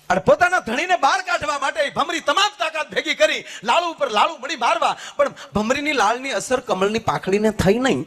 અને પોતાના ધણીને બહાર કાઢવા માટે ભમરી તમામ તાકાત ભેગી કરી લાડુ ઉપર લાડુ મળી મારવા, પણ ભમરીની લાળની અસર કમળની પાંખડીને થઈ નહીં.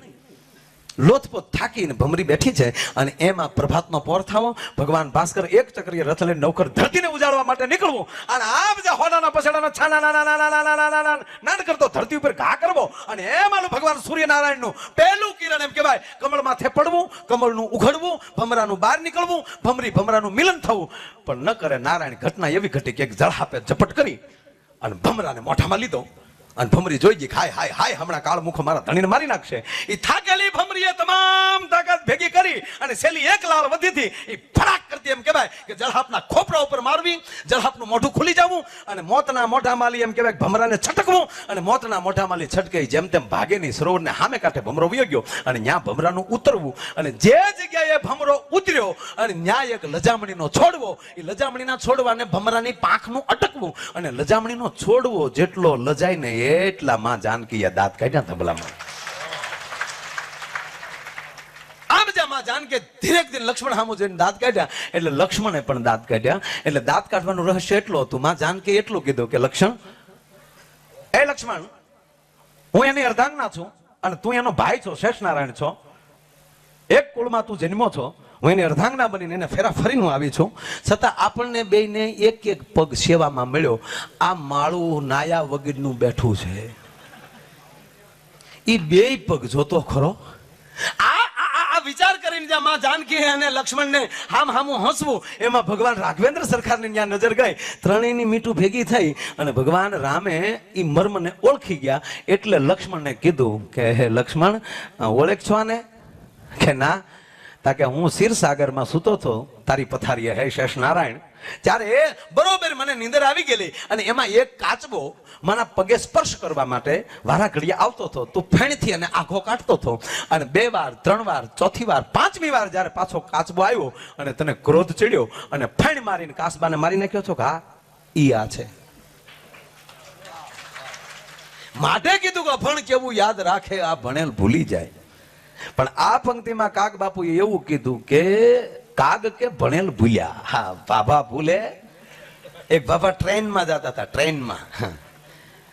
લોથપોથ થાકીને ભમરી બેઠી છે અને એમાં પ્રભાતનો પોર થાવો, ભગવાન ભાસ્કર એક ચક્રીય રથ લઈને નવકર ધરતીને ઉજાડવા માટે નીકળવું અને આ બધા હોનાના પછાડાના છાના નાન કરતો ધરતી ઉપર ઘા કરવો અને એમાં ભગવાન સૂર્યનારાયણનું પહેલું કિરણ એમ કહેવાય કમળ માથે પડવું, કમળનું ઉઘડવું, ભમરાનું બહાર નીકળવું, ભમરી ભમરાનું મિલન થવું. પણ ન કરે નારાયણ. ઘટના એવી ઘટી કે એક જળહાપે ઝપટ કરી અને ભમરાને મોઢામાં લીધો અને ભમરી જોઈ ગઈ, હાય હાય હાય, હમણાં કાળ મુખો મારા ધણીને મારી નાખશે. એ થાકેલી ભમરીએ તમામ તાકાત ભેગી કરી અને છેલ્લી એક લાળ વધીથી એ ફડાક કરતી એમ કહેવાય કે જળહાપના ખોપરા ઉપર મારવી, જળહાપનું મોઢું ખુલી જવું અને મોતના મોઢા માલી એમ કહેવાય ભમરાને છટકવું અને મોતના મોઢા માલી છટકાઈ જેમ તેમ ભાગેની સરોવરને સામે કાંઠે ભમરો વયો ગયો અને ન્યા ભમરાનું ઉતરવું અને જે જગ્યાએ ભમરો ઉતર્યો અને ન્યા એક લજામણીનો છોડવો, એ લજામણીના છોડવાને ભમરાની પાંખનું અટકવું અને લજામણીનો છોડવો જેટલો લજાય ને એટલા માં જાનકીએ દાંત કાઢ્યા તબલામાં. આમ જ માં જાનકી ધીરેક દિન લક્ષ્મણ સામું જોઈને દાંત કાઢ્યા એટલે લક્ષ્મણે પણ દાંત કાઢ્યા. એટલે દાંત કાઢવાનું રહસ્ય એટલું હતું, માં જાનકી એટલું કીધું કે લક્ષ્મણ, હું એની અર્ધાંગના છું અને તું એનો ભાઈ છો, શેષનારાયણ છો, એક કુળમાં તું જન્મો છો, હું એની અર્ધાંગના બનીને એને ફેરા ફરીને આવી છું, છતાં આપણને બેયને એક એક પગ સેવામાં મળ્યો. આ માળું નાયા વગરનું બેઠું છે, એ બેય પગ જોતો ખરો. આ વિચાર કરીને જ્યાં માં જાનકી અને લક્ષ્મણને હામું હસવું, એમાં ભગવાન રાઘવેન્દ્ર સરકારની ત્યાં નજર ગઈ. ત્રણેયની મીઠું ભેગી થઈ અને ભગવાન રામે એ મર્મને ઓળખી ગયા. એટલે લક્ષ્મણને કીધું કે હે લક્ષ્મણ, ઓળખ છો આને? કે ના. તાકે હું ક્ષીરસાગરમાં સૂતો હતો તારી પથારીએ હે શેષ નારાયણ, ત્યારે બરોબર મને નીંદર આવી ગયેલી અને એમાં એક કાચબો મારા પગે સ્પર્શ કરવા માટે વારા ઘડીએ આવતો હતો. તું ફેણથી અને આઘો કાઢતો હતો અને 2 વાર 3 વાર 4થી વાર 5મી વાર જ્યારે પાછો કાચબો આવ્યો અને તને ક્રોધ ચડ્યો અને ફેણ મારીને કાચબાને મારી નાખ્યો છો કે હા ઈ આ છે. માટે કીધું કે ભણ કેવું યાદ રાખે, આ ભણેલ ભૂલી જાય. પણ આ પંક્તિમાં કાગ બાપુએ એવું કીધું કે કાગ કે ભણેલ ભૂલ્યા. હા, બાબા ભૂલે. એક બાબા ટ્રેનમાં જતા હતા, ટ્રેનમાં,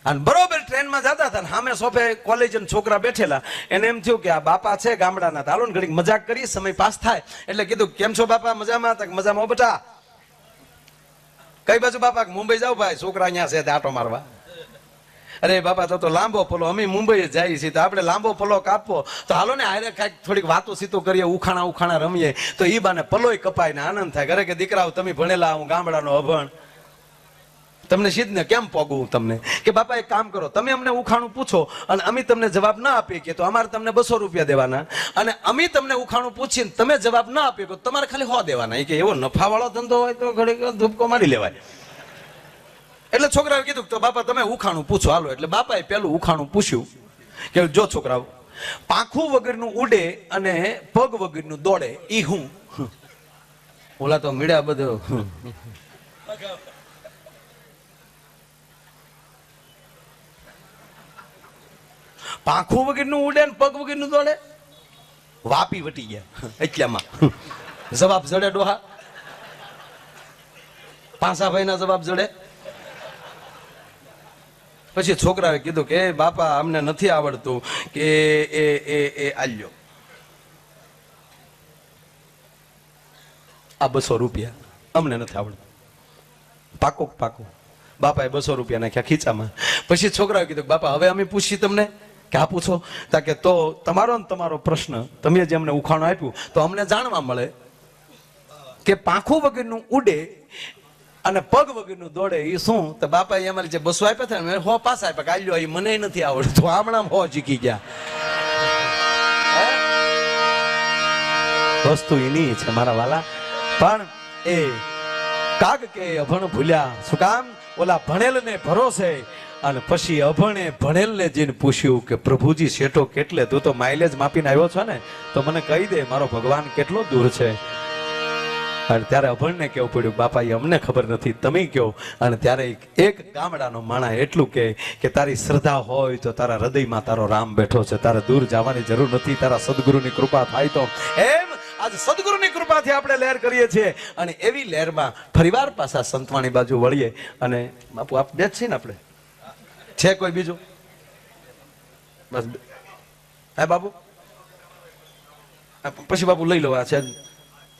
અને બરોબર ટ્રેનમાં જતા હતા, સામે સોફે કોલેજ છોકરા બેઠેલા. એને એમ થયું કે આ બાપા છે ગામડાના, ચાલો ને ઘડીક મજાક કરી, સમય પાસ થાય. એટલે કીધું કેમ છો બાપા? મજામાં? મજામાં બેટા. કઈ બાજુ બાપા? મુંબઈ જાવ ભાઈ, છોકરા અહીંયા છે આટો મારવા. અરે બાપા તો લાંબો પલો, અમે મુંબઈ જઈએ છીએ તો આપણે લાંબો પલો કાપવો, તો હાલો ને હારે કાંઈક થોડીક વાતો સીતો કરીએ, ઉખાણા રમીએ, તો ઈ બાને પલોય કપાય ને આનંદ થાય. ઘરે કે દીકરાઓ તમે ભણેલા, હું ગામડાનો અભણ, તમને સીધ ને કેમ પોગવું તમને? કે બાપા એક કામ કરો, તમે અમને ઉખાણું પૂછો અને અમે તમને જવાબ ના આપીએ કે તો અમારે તમને 200 રૂપિયા દેવાના, અને અમે તમને ઉખાણું પૂછીને તમે જવાબ ના આપીએ તો તમારે ખાલી 100 દેવાના. કે એવો નફાવાળો ધંધો હોય તો ઘડીક ધૂપકો મારી લેવાય. એટલે છોકરાએ કીધું તો બાપા તમે ઉખાણું પૂછો હાલો. એટલે બાપાએ પેલું ઉખાણું પૂછ્યું કે જો છોકરાઓ, પાંખું વગરનું ઉડે અને પગ વગરનું દોડે ઈ હું? ઓલા તો મીડા બધો. પાંખું વગરનું ઉડે ને પગ વગરનું દોડે, વાપી વટી ગયા એટલામાં. જવાબ જડે ડોહા? પાંસાભાઈ ના જવાબ જડે? પછી છોકરાએ કીધું કે બાપા અમને નથી આવડતું કે એ આલ્યો આ 200 રૂપિયા અમને નથી આવડતું. પાકો. બાપાએ 200 રૂપિયા નાખ્યા ખીચામાં. પછી છોકરાએ કીધું બાપા હવે અમે પૂછીએ તમને કે આ પૂછો. તાકે તો તમારો પ્રશ્ન તમે જે અમને ઉખાણું આપ્યું તો અમને જાણવા મળે કે પાંખું વગરનું ઉડે અને પગ વગરનું દોડે એ શું? તો બાપા અમારી જે 200 આપ્યા હતા ને 100 પાસ આપ્યા. કાલ્યો એ મને નથી આવડતું, હમણાં 100 જીકી ગયા. વસ્તુ એની છે મારા વાલા. પણ એ કાગ કે અભણ ભૂલ્યા. શું કામ? ઓલા ભણેલ ને ભરોસે. અને પછી અભણે ભણેલ ને જઈને પૂછ્યું કે પ્રભુજી શેઠો કેટલે? તું તો માઇલેજ માપીને આવ્યો છો ને, તો મને કહી દે મારો ભગવાન કેટલો દૂર છે. અને ત્યારે અભણને કેવું પડ્યું બાપા એ અમને ખબર નથી, તમે કહો. અને ત્યારે એક ગામડાનો માણા એટલું કે તારી શ્રદ્ધા હોય તો તારા હૃદયમાં તારો રામ બેઠો છે, તારે દૂર જવાની જરૂર નથી, તારા સદગુરુની કૃપા થાય તો. એમ આજ સદગુરુની કૃપાથી આપણે લહેર કરીએ છીએ અને એવી લહેરમાં ફરીવાર પાછા સંતવાણી બાજુ વળીએ અને બાપુ આપ બે જ છે ને આપણે છે કોઈ બીજું બસ હે બાપુ પછી બાપુ લઈ લો આ છે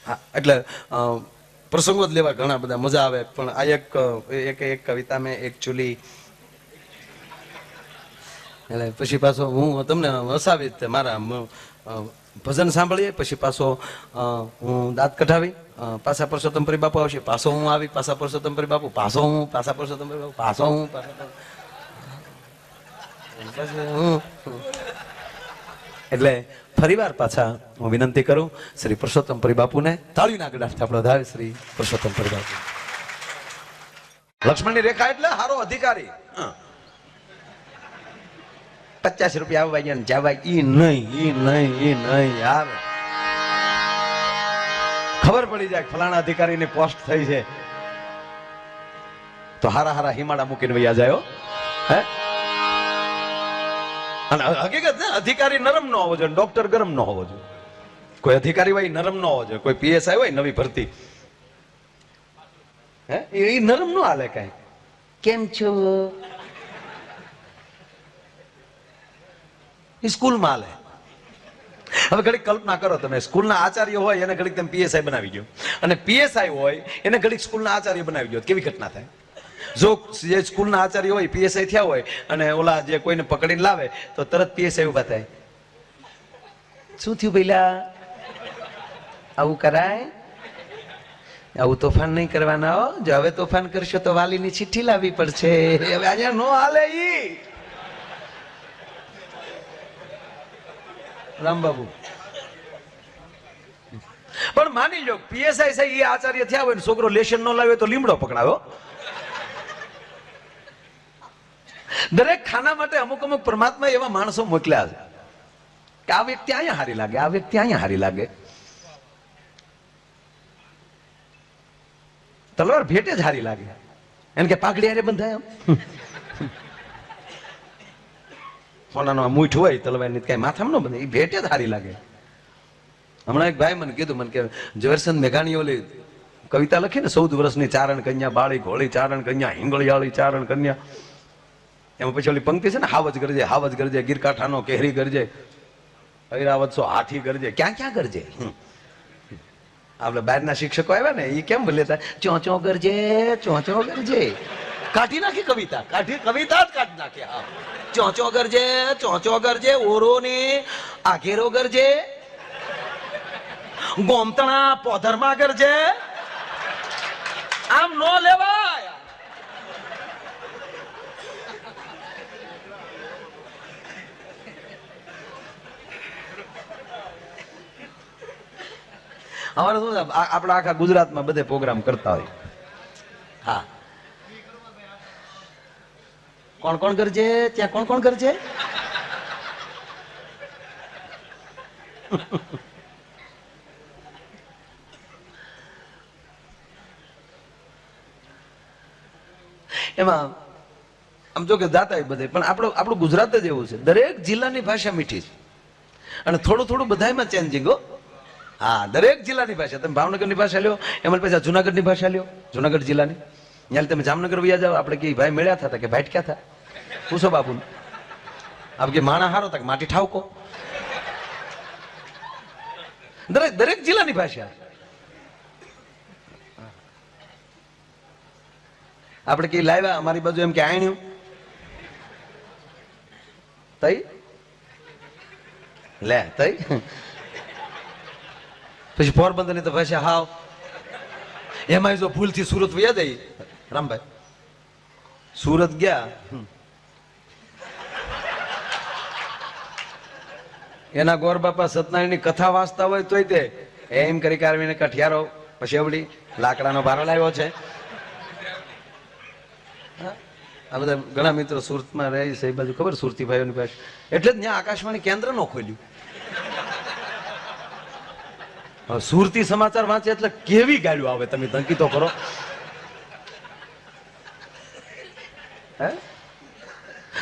હા એટલે પ્રસંગો જ લેવા ઘણા બધા મજા આવે પણ આ એક કવિતા મેં એકચ્યુઅલી એટલે પછી પાછો હું તમને હસાવી મારા ભજન સાંભળીએ પછી પાછો હું દાંત કઢાવી પાછા પરસોત્તમપુરી બાપુ આવશે પાછો હું આવી પાછા પરસોત્તમપુરી બાપુ પાછો હું પાછા પરસોત્તમપુરી બાપુ પાછો હું એટલે ફરીવાર પાછા હું વિનંતી કરું શ્રી પરસોત્તમપુરી બાપુને તાળીના ગડાથી આપણો ધાય શ્રી પરસોત્તમપુરી બાપુ લક્ષ્મણની રેખા એટલે હારો અધિકારી 50 રૂપિયા આવવા ગયા જવા ઈ નહીં યાર ખબર પડી જાય ફલાણા અધિકારીની પોસ્ટ થઈ છે તો હારા હિમાડા મૂકીને વૈયા જાય હે અને હકીકત ને અધિકારી નરમ ન હોવો જોઈએ ડોક્ટર ગરમ ન હોવો જોઈએ કોઈ અધિકારી હોય નરમ ન હોવો જોઈએ કોઈ પીએસઆઈ હોય નવી ભરતી હે એ નરમ ન હાલે કઈ કેમ છો સ્કૂલમાં હાલે હવે ઘડીક કલ્પના કરો તમે સ્કૂલના આચાર્ય હોય એને ઘડીક તમે પીએસઆઈ બનાવી ગયો અને પીએસઆઈ હોય એને ઘડીક સ્કૂલના આચાર્ય બનાવી ગયો કેવી ઘટના થાય જો જે સ્કૂલના આચાર્ય હોય પીએસઆઈ થયા હોય અને ઓલા જે કોઈને પકડીને લાવે તો તરત પીએસઆઈ ઉભા થાય શું થયું પેલા આવું કરાય આવું તોફાન નહીં કરવાના હો જો હવે તોફાન કરશો તો વાલીની ચિઠ્ઠી લાવવી પડશે હવે અહીંયા નો હાલે ઈ રામબાબુ પણ માની લો પીએસઆઈ છે એ આચાર્ય થયા હોય ને છોકરો લેશન ન લાવ્યો તો લીમડો પકડાવ્યો દરેક ખાના માટે અમુક પરમાત્મા એવા માણસો મોકલ્યા છે કે આ વ્યક્તિ અહીંયા હારી લાગે આ વ્યક્તિ અહીંયા હારી લાગે તલવાર ભેટે જ હારી લાગે એને કે પાઘડી હારે બંધાય આમ સોનાનો મૂઠ હોય તલવારની કઈ માથામાં ન બંધે એ ભેટે જ હારી લાગે હમણાં એક ભાઈ મને કીધું મને કે ઝવેરચંદ મેઘાણી ઓલી કવિતા લખી ને 14 વર્ષની ચારણ કન્યા બાળી ઘોળી ચારણ કન્યા હિંગળિયાળી ચારણ કન્યા એમાં પછી ઓલી પંક્તિ છે ને હાવજ ગરજે ગીરકાંઠાનો કેહરી ગરજે ઐરાવત સો હાથી ગરજે ક્યાં ગરજે આપણે બહારના શિક્ષકો આવ્યા ને એ કેમ બોલે ચો ગરજે કાઢી નાખી કવિતા જ કાઢી નાખી હા ચો ગરજે ઓરો ને આઘેરો ગરજે ગોમતણા પોધરમાં ગરજે આમ નો લેવાય અમારે શું આપણા આખા ગુજરાતમાં બધે પ્રોગ્રામ કરતા હોય હા કોણ કરજે ત્યાં કોણ કરજે એમાં આમ જો કે જાતા બધે પણ આપણું ગુજરાત જ એવું છે દરેક જિલ્લાની ભાષા મીઠી છે અને થોડું બધામાં ચેન્જિંગ હો હા દરેક જિલ્લાની ભાષા તમે ભાવનગરની ભાષા લ્યો એમાં પછી જુનાગઢની ભાષા લ્યો જુનાગઢ જિલ્લાની ત્યાં તમે જામનગર વયા જાઓ આપણે કે ભાઈ મળ્યા હતા કે ભાઈ ક્યાં હતા પૂછો બાપુ આપ કે માણા હારો હતા કે માટી ઠાવકો દરેક જિલ્લાની ભાષા આપણે કઈ લાવ્યા અમારી બાજુ એમ કે આણ્યું તઈ લે તઈ પછી પોરબંદર ની તો ભાષા હાવ એમાં જો ભૂલથી સુરત વયા જાય રામભાઈ સુરત ગયા એના ગોર બાપા સત્યનારાયણ ની કથા વાંચતા હોય તોય તે એમ કરી કારવીને કઠિયારો પછી એવડી લાકડાનો ભારો લાવ્યો છે આ બધા ઘણા મિત્રો સુરતમાં રહે છે એ બાજુ ખબર સુરતી ભાઈઓની પાસે એટલે જ ત્યાં આકાશવાણી કેન્દ્ર નો ખોલ્યું સુરતી સમાચાર વાંચે એટલે કેવી ગાળ્યું આવે તમે તંકીતો કરો હે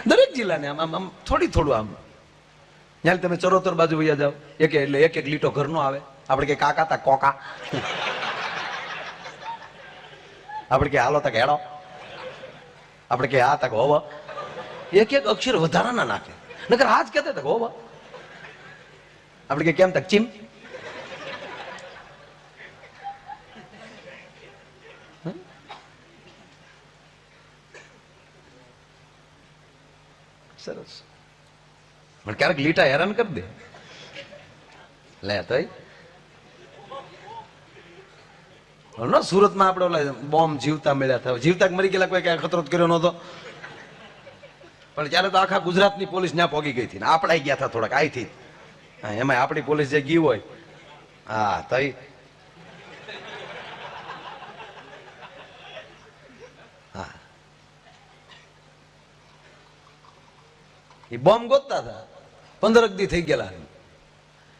દરેક જિલ્લાને આમ થોડું આમ ત્યાં તમે ચરોતર બાજુ વયા જાઓ એક લીટો ઘરનો આવે આપણે કે કાકા તા કોકા, આપણે કે હાલો તક હેડો, આપણે કે હા તક હોવ, એક એક અક્ષર વધારાના નાખે, નકર હાજ કહેતા તક હોવ, આપણે કે કેમ તક ચીમ, સરસ. પણ ક્યારેક લીટા હેરાન કરી દે લે તો સુરતમાં આપણે ઓલા બોમ્બ જીવતા મળ્યા હતા, જીવતા મરી ગયેલા કોઈ કઈ ખતરો કર્યો નતો, પણ ત્યારે તો આખા ગુજરાતની પોલીસ ત્યાં પોગી ગઈ હતી ને આપણે ગયા હતા થોડાક આઈથી, એમાં આપણી પોલીસ જે ગઈ હોય, હા તઈ હા એ બોમ્બ ગોતતા હતા, 15 દી થઈ ગયેલા,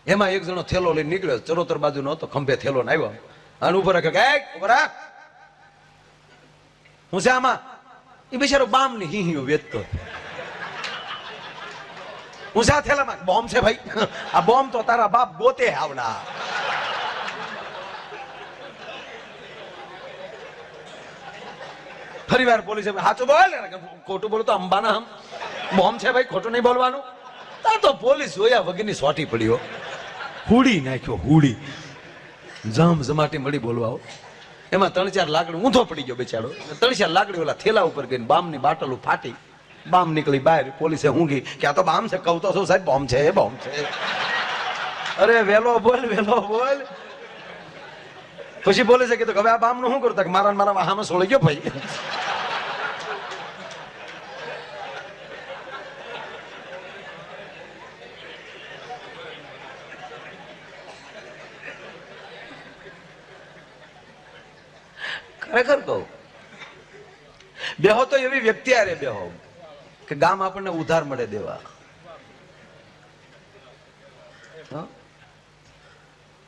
એમાં એક જણો થેલો લઈને નીકળ્યો, ચરોતર બાજુ નો હતો, ખંભે થેલો ને આવ્યો અને ઉપર હું છે આમાં, એ બિચારો બામ ની હિહિયો વેચતો, હું છે આ થેલામાં, બોમ્બ છે ભાઈ, આ બોમ્બ તો તારા બાપ ગોતે આવડા. ફરી વાર પોલીસે સાચું બોલ, ખોટું બોલું તો અંબાના હમ, બોમ્બ છે ભાઈ, ખોટું નહીં બોલવાનું. તો પોલીસ જોયા વગરની સોટી પડ્યો, હુડી નાખ્યો, હુડી જમ જમાટી મળી બોલવા, એમાં 3-4 લાકડી ઊંધો પડી ગયો બિચારો, 3-4 લાકડી ઓલા થેલા ઉપર ગઈ, બામની બાટલો ફાટી, બામ નીકળી બહાર, પોલીસે ઊંઘી કે આ તો બામ છે, કહું તો શું સાહેબ બોમ્બ છે, બોમ્બ છે. અરે વેલો બોલ, વેલો બોલ. પછી પોલીસે કીધું હવે આ બામ નું શું કરું, મારા વાહામાં સોળી ગયો ભાઈ. ખરેખર કહું, બેહો તો એવી વ્યક્તિ આરે બેહો કે ગામ આપણને ઉધાર મળે દેવા.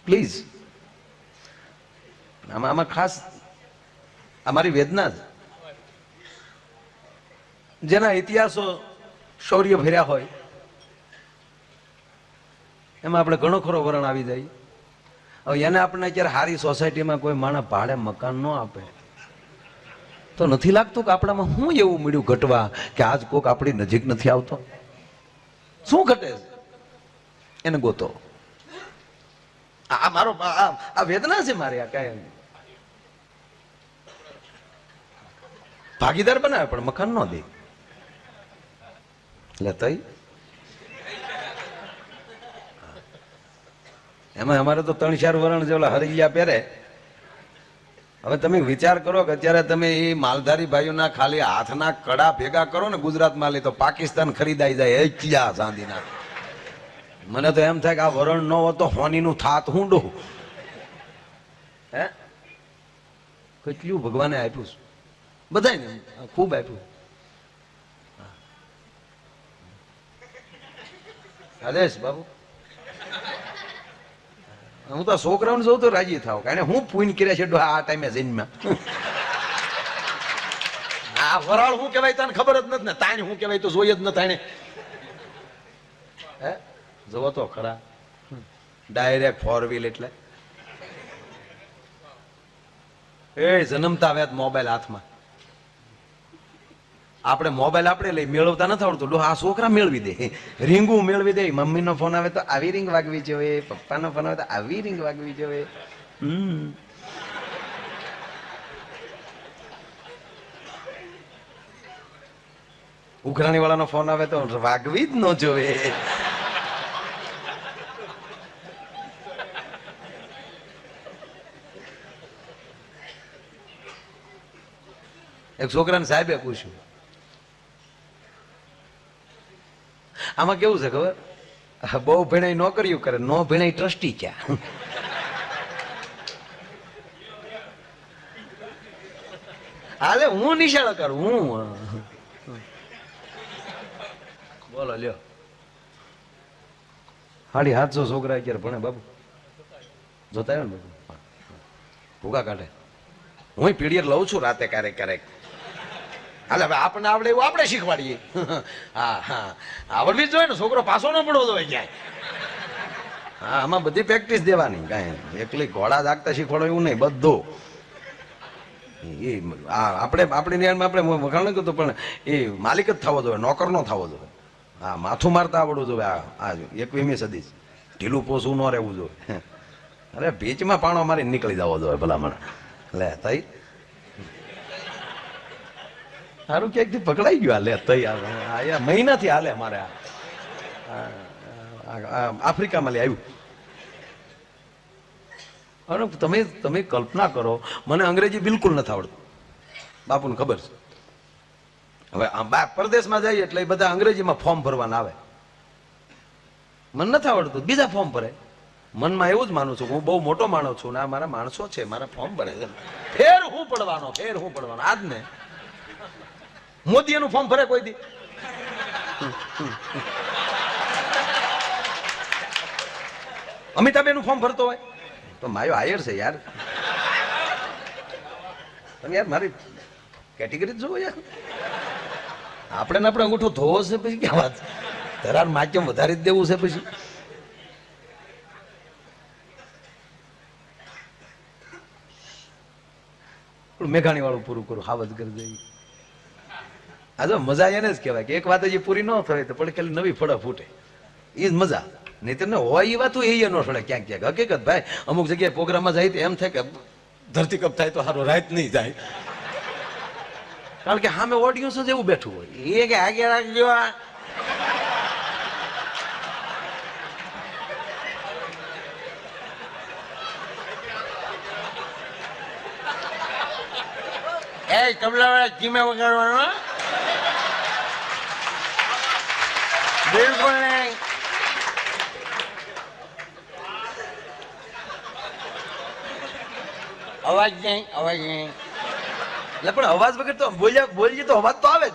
પ્લીઝ, આમાં ખાસ અમારી વેદના છે, જેના ઇતિહાસો શૌર્ય ભર્યા હોય એમાં આપણે ઘણો ખરો વરણ આવી જાય. હવે એને આપણે અત્યારે સારી સોસાયટીમાં કોઈ માણસ ભાડે મકાન ન આપે તો નથી લાગતું કે આપણામાં શું એવું મળ્યું ઘટવા કે આજ કોક આપણી નજીક નથી આવતો? શું ઘટે એને ગોતો. આ મારો આ વેદના છે મારી, આ કઈ ભાગીદાર બનાવે પણ મકાન ન દે. એટલે તઈ એમાં અમારે તો 3-4 વરણ જેવા હરિયા પહેરે. હવે તમે વિચાર કરો કે અત્યારે તમે એ માલધારી ભાઈઓના ખાલી હાથના કડા ભેગા કરો ને ગુજરાતમાં લે તો પાકિસ્તાન ખરીદાઈ જાય એટલા ચાંદીના. મને તો એમ થાય કે આ વરણ ન હોત તો હોનીનું થાત હું ડો. હે કેટલું ભગવાને આપ્યું છે બધાને, ખૂબ આપ્યું. આદેશ બાબુ, હું તો છોકરાઓને જોઉં તો રાજી થાવ, કારણ હું પૂન કર્યા છે આ ટાઈમે જન્મ્યા. આ વરાળ શું કહેવાય તને ખબર જ નથી ને, તાણ શું કહેવાય તો જોઈ જ ન તાણે. હે જોવો તો ખરા, ડાયરેક્ટ 4 વ્હીલ એટલે એ જન્મતા વેત મોબાઈલ હાથમાં. આપણે મોબાઈલ આપણે લઈ મેળવતા નથી આવડતું, આ છોકરા મેળવી દે, રીંગું મેળવી દે. મમ્મીનો ફોન આવે તો આવી રીંગ વાગવી જોઈએ, પપ્પાનો ફોન આવે તો આવી રીંગ વાગવી જોઈએ. ઉઘરાણી વાળાનો ફોન આવે તો વાગવી જ ન જોવે. એક છોકરાને સાહેબે પૂછ્યું, આમાં કેવું છે ખબર, બહુ ભણાઈ નોકરીઓ કરે, નો ભણાઈ ટ્રસ્ટી ક્યાં? હાલે હું નિશાળો કરું, હું બોલો લ્યો. 750 છોકરા અત્યારે ભણે બાબુ, જોતા આવ્યો ને બાબુ, ભૂગા કાઢે. હું પીડીએર લઉં છું રાતે ક્યારેક ક્યારેક. હાલે હવે આપણને આવડે એવું આપણે શીખવાડીએ. હા હા આવડવી જ જોઈએ ને, છોકરો પાછો ન પડવો જોઈએ ક્યાંય. હા આમાં બધી પ્રેક્ટિસ દેવાની, કાંઈ એકલી ઘોડા જાગતા શીખવાડો એવું નહીં, બધું એ આપણે આપણી નિયમમાં આપણે વખાણ કરતો, પણ એ માલિક જ થવો જોઈએ, નોકર નો થવો જોઈએ. હા માથું મારતા આવડવું જોઈએ. આ 21મી સદી ઢીલું પોસું ન રહેવું જોઈએ. અરે બીચમાં પાણો મારી નીકળી જવો જોઈએ ભલામણ. લે તઈ સારું ક્યાંકથી પકડાઈ ગયું. લે તઈ આ મહિનાથી હાલે મારે આફ્રિકામાં લે આવ્યું. અને તમે કલ્પના કરો, મને અંગ્રેજી બિલકુલ નથી આવડતું, બાપુને ખબર છે. હવે પરદેશમાં જઈએ એટલે બધા અંગ્રેજીમાં ફોર્મ ભરવાના આવે, મને નથી આવડતું, બીજા ફોર્મ ભરે. મનમાં એવું જ માનું છું, હું બહુ મોટો માણસ છું ને આ મારા માણસો છે, મારા ફોર્મ ભરે છે, ફેર હું પડવાનો. આજ ને મોદી એનું ફોર્મ ભરે કોઈ દી? અમિતાભ એનું ફોર્મ ભરતો હોય તો માયો હાયર છે યાર. તમે યાર મારી કેટેગરી જોવો યાર. આપણે અંગૂઠો ધોવો છે પછી ક્યાં વાત, ધરાર માધ્યમ વધારી જ દેવું છે પછી. મેઘાણી વાળું પૂરું કરું, હાવજ કરી દઈ. આ જો મજા એને જ કહેવાય કે એક વાત હજી પૂરી ન થાય તો પડે ખાલી નવી ફળા ફૂટે, એ જ મજા. નહીં ને હોય એ વાત એ ન છોડે ક્યાંક ક્યાંક. હકીકત ભાઈ અમુક જગ્યાએ પ્રોગ્રામમાં જાય તો એમ થાય કે ધરતીકપ થાય તો સારું રાત નહીં જાય, કારણ કે સામે ઓડિયન્સ જ એવું બેઠું હોય. એ કે આગે રાખજો, એ તબલાવાળા ધીમે વગાડવાનો, બિલકુલ નહીં. અવાજ નહીં. એટલે પણ અવાજ વગર તો બોલીએ તો અવાજ તો આવે જ.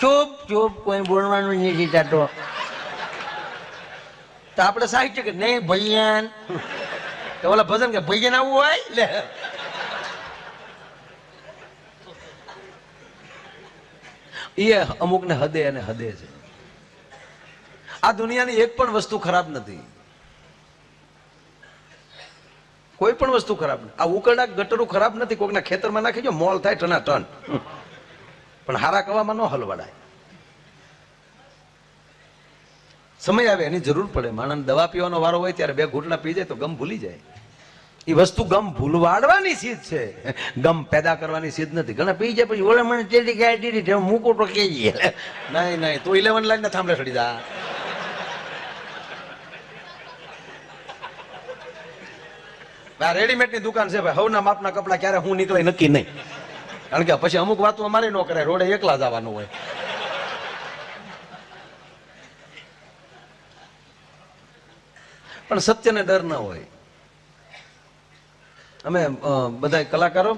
ચૂપ કોઈ બોલવાનું નહીં દીધા તો આપણે સાહિત્ય કે નહીં ભૈયાન, તો ઓલા ભજન કે ભૈયન આવવું હોય લે. એ અમુક ને હદે અને હદે છે. આ દુનિયાની એક પણ વસ્તુ ખરાબ નથી, કોઈ પણ વસ્તુ ખરાબ નથી. આ ઉકરડા ગટરો ખરાબ નથી, કોઈકના ખેતરમાં નાખી જો મોલ થાય ટના ટન, પણ હારા કવામાં ન હલવાડાય. સમય આવે એની જરૂર પડે, માણસ દવા પીવાનો વારો હોય ત્યારે 2 ઘૂંટડા પી જાય તો ગમ ભૂલી જાય. એ વસ્તુ ગમ ભૂલવાડવાની સીધ છે, ગમ પેદા કરવાની સીધ નથી. ઘણા પી જાય પછી ઓલે મને તેડી ગાડી દીધી મૂકો તો કે નહીં તું 11 લાઈન ને થાંભલે ચડી જા. રેડીમેડ ની દુકાન છે ભાઈ, હવના માપના કપડા ક્યારે હું નીકળે નક્કી નહીં, કારણ કે પછી અમુક વાતો અમારે ન કરાય, રોડે એકલા જવાનું હોય. પણ સત્યને ડર ના હોય. અમે બધા કલાકારો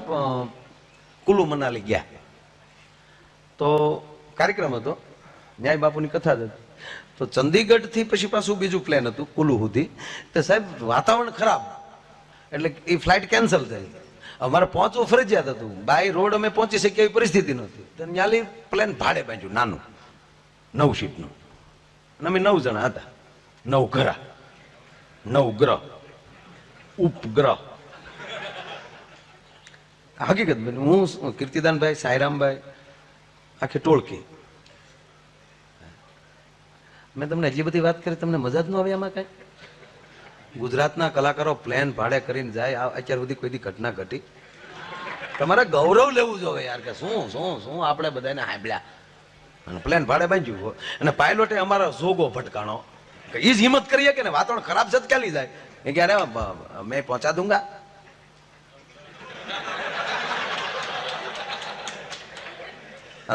કુલુ મનાલી ગયા તો કાર્યક્રમ હતો, ન્યાય બાપુની કથા જ હતી. તો ચંદીગઢ થી પછી પાછું બીજું પ્લેન હતું કુલુ સુધી. તો સાહેબ વાતાવરણ ખરાબ એટલે એ ફ્લાઇટ કેન્સલ થઈ. અમારે પહોંચવું ફરજિયાત હતું, બાય રોડ અમે પહોંચી શકીએ એવી પરિસ્થિતિ નહોતી. તો ન્યાલી પ્લેન ભાડે બાંધ્યું નાનું 9 સીટનું, અને અમે 9 જણા હતા. 9 ઘરા, 9 ગ્રહ, ઉપગ્રહ. હકીકત બની. હું કીર્તિદાનભાઈ, સાયરામભાઈ, આખી ટોળકી. મેં તમને હજી બધી વાત કરી, તમને મજા જ ન આવી આમાં કઈ? ગુજરાતના કલાકારો પ્લેન ભાડે કરીને જાય, અત્યાર સુધી કોઈ દી ઘટના ઘટી? તમારે ગૌરવ લેવું જોઈએ યાર કે શું આપણે બધાને હાંભળ્યા અને પ્લેન ભાડે બાંધ્યું. અને પાયલોટે અમારા જોગો ભટકાણો કે એ જ હિંમત કરીએ કે વાતાવરણ ખરાબ છે ચાલી જાય. એ કે અરે મેં પહોંચા દૂંગા.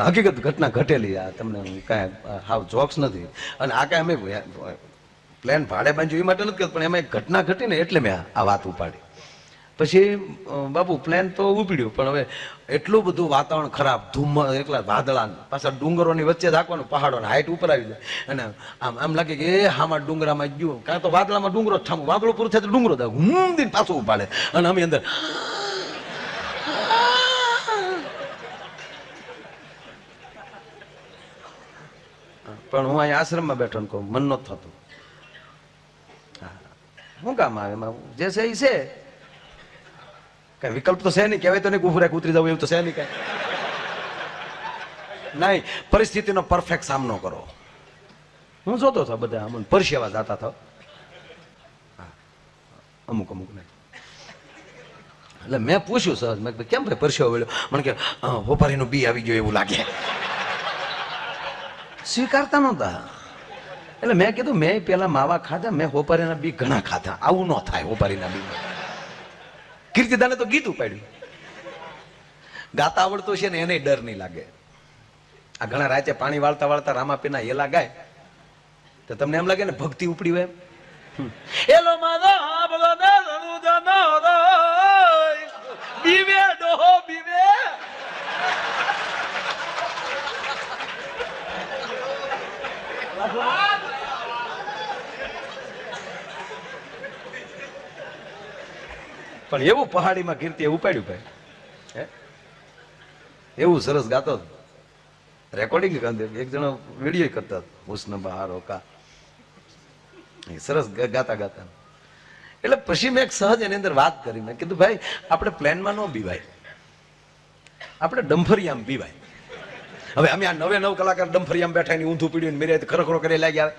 હકીકત ઘટના ઘટેલી, આ તમને કાંઈ હાવ જોક્સ નથી. અને આ કાંઈ અમે પ્લેન ભાડે બાંધ્યું એ માટે નથી કરતું, પણ એમાં એક ઘટના ઘટી ને એટલે મેં આ વાત ઉપાડી. પછી બાપુ પ્લેન તો ઉપડ્યું, પણ હવે એટલું બધું વાતાવરણ ખરાબ, ધુમ્મસ, એકલા વાદળા, પાછા ડુંગરોની વચ્ચે રાખવાનું, પહાડોને હાઈટ ઉપર આવી જાય. અને આમ લાગે કે એ હામાં ડુંગરામાં ગયું, કાં તો વાદળામાં ડુંગરો થામું, વાદળું પૂરું થાય તો ડુંગરો થાય, દિન પાછું ઉપાડે. અને અમે અંદર પણ હું અહીં આશ્રમમાં બેઠો ને કહું મન નહોતું થતું. શું કામ આવે એમાં? જે છે એ છે, કઈ વિકલ્પ તો છે નહીં. કહેવાય તો નહીં કુફરે ઉતરી જવું, એવું તો છે નહીં કઈ. નહીં, પરિસ્થિતિનો પરફેક્ટ સામનો કરો. હું જોતો હતો બધા અમને પરસેવા જાતા થા, અમુક નહીં. એટલે મેં પૂછ્યું સહજ, મેં કીધું કેમ ભાઈ પરસેવો વળ્યો? મને કે હોપારીનું બી આવી ગયું એવું લાગે. સ્વીકારતા નહોતા. એટલે મેં કીધું મેં પેલા માવા ખાધા, મેં હોપારીના બી ઘણા ખાધા, આવું ન થાય હોપારીના બી. કીર્તિદાને તો ગીત ઉપાડ્યું. ગાતા આવડતું છે ને એને ડર નહીં લાગે. આ ઘણા રાતે પાણી વાળતા વાળતા રામાપીરના હેલા ગાય તો તમને એમ લાગે ને ભક્તિ ઉપડી હોય એમ. એલો માધા ભલો દે ધનુ જનો રોય બીવે ડોહો બીવે. પણ એવું પહાડીમાં કીર્તિએ ઉપાડ્યું ભાઈ, હે એવું સરસ ગાતો હતો. રેકોર્ડિંગ એક જણો વિડીયો કરતા હુસ્ન બહાર હોકા, સરસ ગાતા ગાતા. એટલે પછી મેં એક સહજ એની અંદર વાત કરી. મેં કીધું ભાઈ આપણે પ્લેનમાં ન બીવાય, આપણે ડંફરિયામ બીવાય. હવે અમે આ 9 કલાકાર ડંફરિયામ બેઠા ની ઊંધું પીડ્યું મેરે ખરખરો કરી લાગી આવે.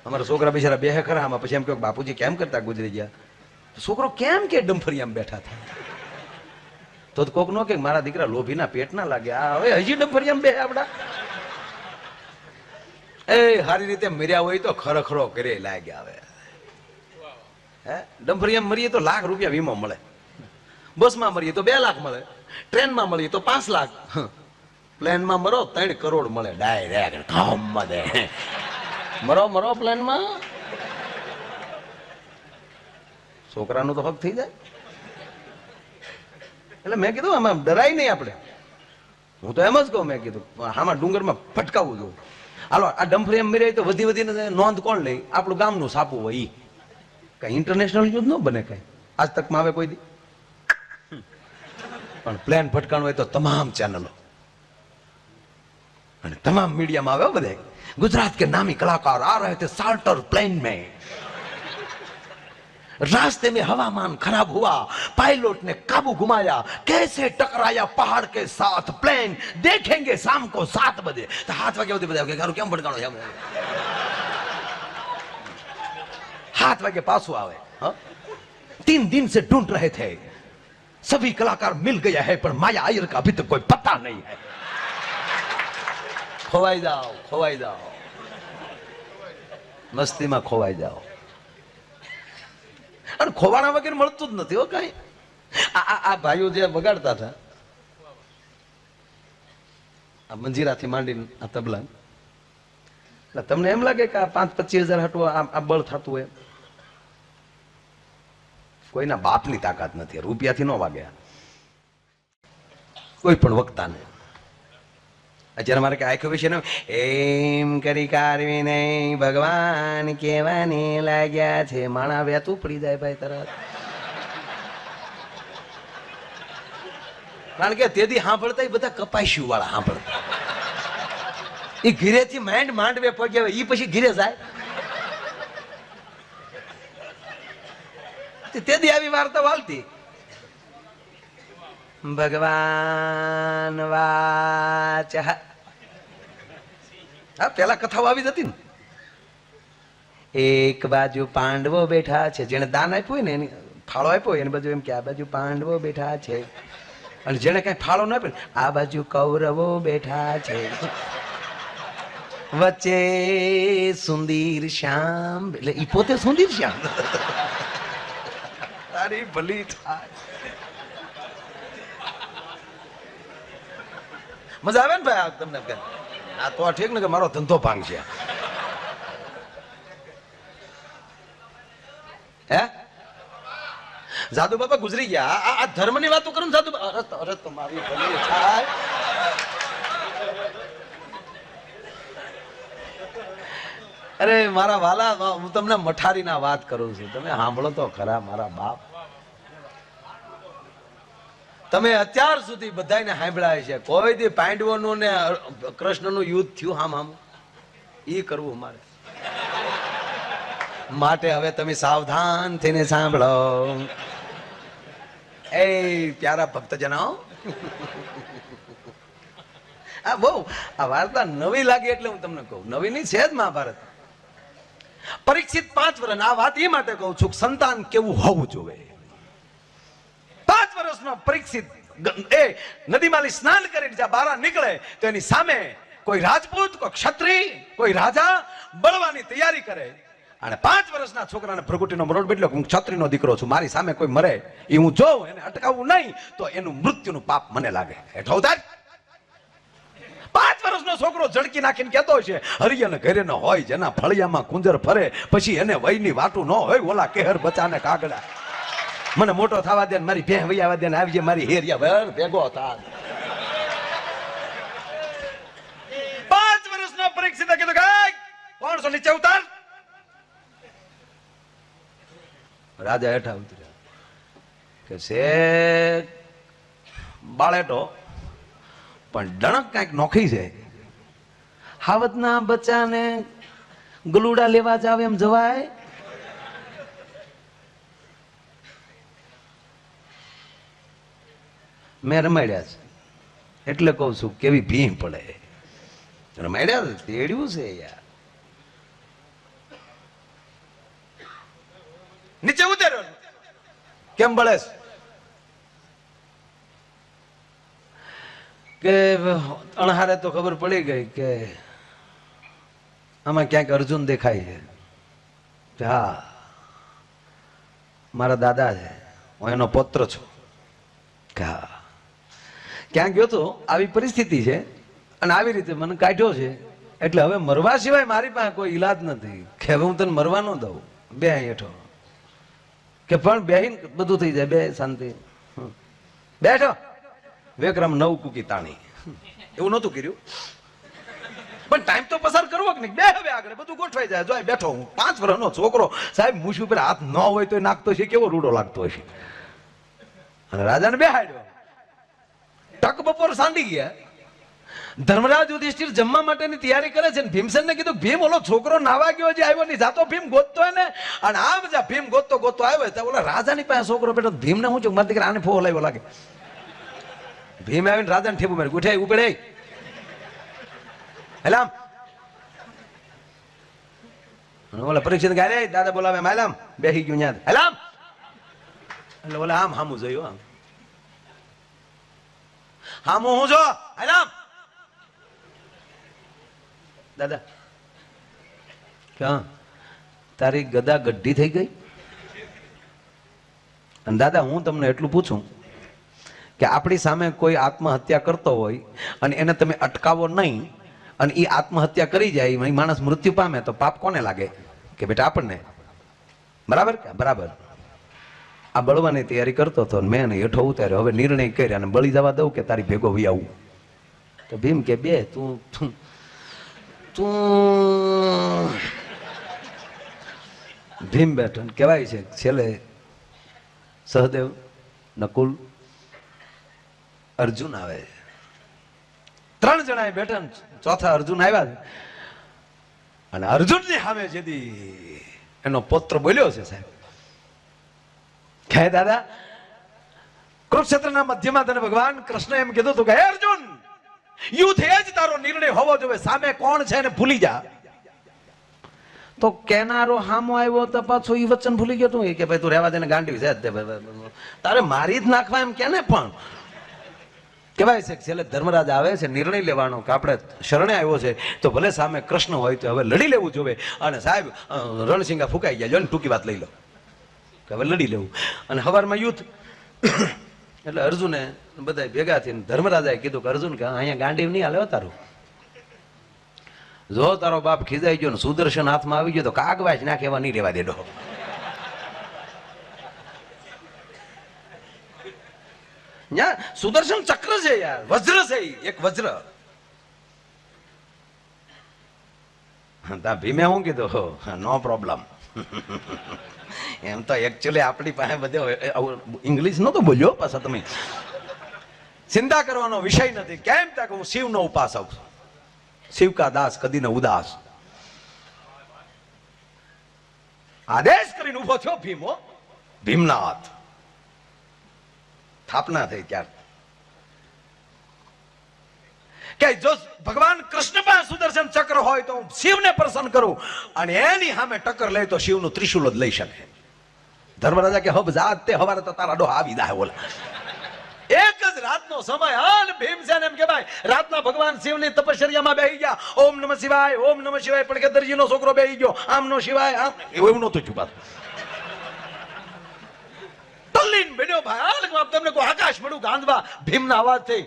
અમારા છોકરા બિચારા બેહે ખરા આમાં. પછી એમ કહ્યું બાપુજી કેમ કરતા ગુજરી ગયા? છોકરો કેમ કે ડંફરિયામ બેઠા હતા? તો કોક નો કે મારા દીકરા લોભીના પેટ ના લાગે, આ હવે હજી ડંફરિયામ બે આપડા. એ સારી રીતે મર્યા હોય તો ખરખરો કરે લાગે આવે. હે ડંફરિયામ મરીએ તો લાખ રૂપિયા વીમો મળે, બસમાં મરીએ તો 2 લાખ મળે, ટ્રેનમાં મળીએ તો 5 લાખ, પ્લેનમાં મરો 3 કરોડ મળે ડાયરેક્ટ. મરો મરો પ્લેનમાં, છોકરાનું તો હક થઈ જાય. એટલે મેં કીધું આમાં ડરાય નહીં આપણે. હું તો એમ જ કહું, મેં કીધું આમાં ડુંગરમાં ફટકાવવું જોવું. હાલો આ ડંફરી એમ મરી તો વધી વધીને નોંધ કોણ લે? આપણું ગામનું સાપું હોય ઈ. કઈ ઇન્ટરનેશનલ ન્યૂઝ ન બને કઈ આજ તકમાં આવે કોઈ દી. પણ પ્લેન ફટકાણું હોય તો તમામ ચેનલો અને તમામ મીડિયામાં આવે બધે. गुजरात के नामी कलाकार आ रहे थे चार्टर प्लेन में, रास्ते में हवामान खराब हुआ, पायलट ने काबू घुमाया, कैसे टकराया पहाड़ के साथ प्लेन, देखेंगे शाम को 7 बजे. तो हाथ वागे બધા કેમ ભટકાણો છે? 7 વાગે પાછું આવે. 3 दिन से ढूंढ रहे थे, सभी कलाकार मिल गया है पर माया आयर का अभी तक कोई पता नहीं है. ખોવાઈ જાઓ, ખોવાઈ જાઓ, મસ્તીમાં ખોવાઈ જાઓ. અને ખોવાણા વગર મળતું જ નથી હો કઈ. આ ભાઈઓ જે વગાડતા હતા આ મંજીરાથી માંડીને આ તબલા, એટલે તમને એમ લાગે કે આ 5-25 હજાર હાટું આ બળ થતું હોય? કોઈના બાપની તાકાત નથી, રૂપિયાથી ન વાગે કોઈ પણ વક્તાને. અત્યારે મારે કે આખ્યો વિશે ને એમ કરી કારવી નહીં ભગવાન કેવાને લાગ્યા છે, માણા વેતું પડી જાય ભાઈ તરત. કારણ કે તેથી સાંભળતા બધા કપાસ્યું વાળા સાંભળતા, એ ઘીરેથી માંડવે પગે ઈ પછી ઘીરે જાય. તેથી આવી વાર્તા વાલતી ભગવાન વાચ. હા પેલા કથાઓ આવી જતી ને. એક બાજુ પાંડવો બેઠા છે, જેને દાન આપ્યું હોય ને એની ફાળો આપ્યો હોય એની બાજુ એમ કે આ બાજુ પાંડવો બેઠા છે, અને જેને કઈ ફાળો ન આપ્યો આ બાજુ કૌરવો બેઠા છે, વચ્ચે સુંદર શ્યામ, એટલે ઈ પોતે સુંદર શ્યામ. તારી ભલી થાય. મજા આવે ને ભાઈ આ તમને? આ તો ઠીક ને કે મારો ધંધો ભાંગ છે. હે જાદુ બાબા ગુજરી ગયા. આ ધર્મ ની વાતો કરું જાદુ. અરે તમારી ભલી થાય. અરે મારા વાલા, હું તમને મઠારી ના વાત કરું છું, તમે સાંભળો તો ખરા મારા બાપ. તમે અત્યાર સુધી બધાને સાંભળાય છે, કોઈ દી પાંડવોનું ને કૃષ્ણનું યુદ્ધ થયું હામ હામ? ઈ કરવું મારે. માટે હવે તમે સાવધાન થઈને સાંભળો. એ પ્યારા ભક્તજનો, આ બહુ આ વાર્તા નવી લાગી એટલે હું તમને કહું, નવી નહીં છે જ મહાભારત. પરીક્ષિત 5 વર્ષ, આ વાત એ માટે કહું છું કે સંતાન કેવું હોવું જોઈએ. 5 વર્ષનો પરીક્ષિત એ નદીમાં સ્નાન કરીને જ્યાં બહાર નીકળે તો એની સામે કોઈ રાજપૂત, કોઈ ક્ષત્રિય, કોઈ રાજા બળવાની તૈયારી કરે. અને 5 વર્ષના છોકરાને ભ્રગુટીનો મરોડ બેટલો, હું ક્ષત્રિયનો દીકરો છું, મારી સામે કોઈ મરે એ હું જોઉં, એને અટકાવવું નહીં તો એનું મૃત્યુનું પાપ મને લાગે. હેઠો ઉતાર. 5 વર્ષનો છોકરો ઝડકી નાખીને કહેતો છે હરિયન ઘરે ન હોય, જેના ફળિયામાં કુંજર ફરે, પછી એને વયની વાટું ન હોય, ઓલા કેહર બચાને કાગડા. મને મોટો થવા દે, મારી ભેહ વૈયા દે, આવજે મારી હેરિયા ભર ભેગો થા. 5 વર્ષનો પરીક્ષિત કીધું કે કોણ છો, નીચે ઉતાર. રાજા હેઠા ઉતર્યા કે શેઠ બાળેટો પણ ડણક કઈક નોખી છે. હાવતના બચ્ચાને ગલુડા લેવા જાવ એમ જવાય? મેં રમાડ્યા છે એટલે કઉ છું કેવી ભીં પડે. રમાડ્યા છે, તેડ્યું છે યાર. નીચે ઉતર્યો કેમ બળેસ? કે અણહારે તો ખબર પડી ગઈ કે આમાં ક્યાંક અર્જુન દેખાય છે. હા, મારા દાદા છે, હું એનો પુત્ર છું. હા, ક્યાં ગયો તો આવી પરિસ્થિતિ છે અને આવી રીતે મને કાઢ્યો છે, એટલે હવે મરવા સિવાય મારી પાસે કોઈ ઈલાજ નથી. કે હવે હું તને મરવા ન દઉં, બે હેઠો. કે પણ બેહીન બધું થઈ જાય, બે શાંતિ બેઠો. વિક્રમ 9 કુકી તાણી, એવું નહોતું કર્યું પણ ટાઈમ તો પસાર કરવો કે નહીં. બે હવે આગળ બધું ગોઠવાઈ જાય. જો બેઠો હું 5 વર્ષનો છોકરો, સાહેબ મૂછ ઉપર હાથ ન હોય તો નાખતો છે, કેવો રૂડો લાગતો હશે. અને રાજાને બેહાડ્યો. ટક બપોર સાંડી ગયા. ધર્મરાજ યુધિષ્ઠિર જમવા માટેની તૈયારી કરે છે. ભીમસેનને કીધું ભીમ ઓલો છોકરો નાવા ગયો જે આવ્યો નહીં, જાતો ભીમ ગોતતો હોય ને. અને આમ જા ભીમ ગોતતો ગોતતો આવ્યો તો ઓલા રાજાની પાસે છોકરો બેઠો. ભીમને હું છું, મારા દીકરા આને ફોન લાવ્યો લાગે. ભીમ આવીને રાજાને ઠેબુ મારી, ઉઠાઈ ઉપડે હેલામ. ઓલા પરીક્ષિત ગાય દાદા બોલાવે માયલામ, બેસી ગયું યાદ હેલામ. એટલે ઓલા આમ હામું જોયું, આમ હામું હું જો હેલામ. દાદા ક્યાં તારી ગદા ગઢી થઈ ગઈ? અને દાદા હું તમને એટલું પૂછું કે આપણી સામે કોઈ આત્મહત્યા કરતો હોય અને એને તમે અટકાવો નહીં અને એ આત્મહત્યા કરી જાય, માણસ મૃત્યુ પામે તો પાપ કોને લાગે? કે બેટા આપણને. બરાબર કે બરાબર? આ બળવાની તૈયારી કરતો હતો, મેં એને હેઠો ઉતાર્યો. હવે નિર્ણય કર્યો અને બળી જવા દઉં કે તારી ભેગો વી આવું? તો ભીમ કે બે તું તું ભીમ બેઠો. કહેવાય છે છેલ્લે સહદેવ, નકુલ, અર્જુન આવે. 3 જણા બેઠા, ચોથા અર્જુન આવ્યા. અને અર્જુનની સામે જેથી એનો પુત્ર બોલ્યો છે સાહેબ કે દાદા કુરુક્ષેત્રના મધ્યમાં તને ભગવાન કૃષ્ણ એમ કીધું હતું કે હે અર્જુન, યુદ્ધ એ જ તારો નિર્ણય હોવો જોઈએ, સામે કોણ છે એને ભૂલી જા. તો કેનારો હામો આવ્યો તો પાછો એ વચન ભૂલી ગયો તું કે ભાઈ તું રહેવા દે ને, ગાંડી છે તારે મારી જ નાખવા એમ કે ને. પણ કહેવાય છે છેલ્લે ધર્મરાજ આવે છે નિર્ણય લેવાનો કે આપણે શરણે આવ્યો છે તો ભલે સામે કૃષ્ણ હોય તો હવે લડી લેવું જોઈએ. અને સાહેબ રણસિંગા ફૂંકાઈ ગયા, જો ને ટૂંકી વાત લઈ લો કે હવે લડી લેવું. અને હવારમાં યુદ્ધ. એટલે અર્જુને બધા ભેગા થઈને ધર્મરાજાએ કીધું કે અર્જુન કે અહીંયા ગાંડી નહીં હાલે તારું. જો તારો બાપ ખીજાઈ ગયો ને સુદર્શન હાથમાં આવી ગયો તો કાગવાજ નાખે એવા નહીં રહેવા દેડો. સુદર્શન ચક્ર છે યાર, વજ્ર છે એક વજ્ર. ભીમે શું કીધું? નો પ્રોબ્લેમ. એમ તો એકચ્યુઅલી આપણી પાસે બધે ઇંગ્લિશ નતો બોલ્યો પાછા તમે. ચિંતા કરવાનો વિષય નથી. કેમ તક હું શિવનો ઉપાસક છું, શિવ કા દાસ કદી ન ઉદાસ. આદેશ કરીને ઉભો થયો ભીમો. ભીમનાથ સ્થાપના થઈ ત્યારે કે જો ભગવાન કૃષ્ણ પાસે સુદર્શન ચક્ર હોય તો હું શિવને પ્રસન્ન કરું, અને એની સામે ટક્કર લે તો શિવનું ત્રિશુલ જ લઈ શકે. ધર્મરાજા કે હબ જાત તે હવારે તો તારા ડોહા આવી જાય. બોલા એક જ રાતનો સમય. હાલ ભીમસેન એમ કે ભાઈ રાતના ભગવાન શિવની તપશ્ચર્યામાં બેહી ગયા. ઓમ નમઃ શિવાય, ઓમ નમઃ શિવાય. પણ કે દરજીનો છોકરો બેહી ગયો, આમ નો શિવાય, આમ એવું નહોતું છુપાતું. તલ્લીન બન્યો ભાઈ. હાલ તમને કોઈ આકાશ મળ્યું ગાંધવા ભીમના અવાજથી.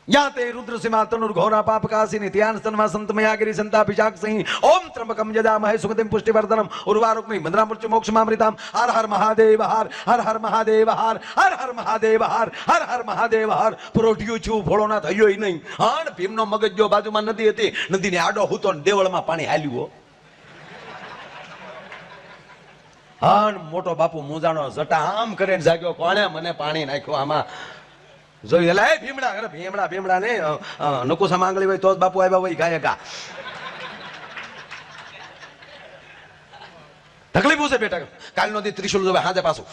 याते रुद्रसीमा तनुर घोरा पाप कासिनी त्यान स्तनमा संतमयागिरी संतापिशाक सिंह ओम त्र्यंबकम यजामहे सुगंधिम पुष्टिवर्धनम उर्वारुक्मी मंद्रामृत्यु मोक्षमामृताम हर हर महादेव हर हर हर महादेव हर हर हर महादेव हर हर हर महादेव हर पुरोठियो છું ભોળોનાથ હયો ય નહીં. હાણ ભીમનો મગજ જો બાજુમાં નદી હતી, નદીને આડો હૂતો ને દેવળમાં પાણી હાલ્યું. હાણ મોટો બાપુ મૂંઝાણો જટા આમ કરીને જાગ્યો, કોણે મને પાણી નાખ્યો આમાં? જોઈ એલા એ ભીમડા, અરે ભીમડા ભીમડા ને નકુસા માંગલી હોય તો જ બાપુ આવ્યા હોય ગાય ગા. તકલીફ છે બેટા, કાલનો દી ત્રિશુલ જોવે હાજે પાછું.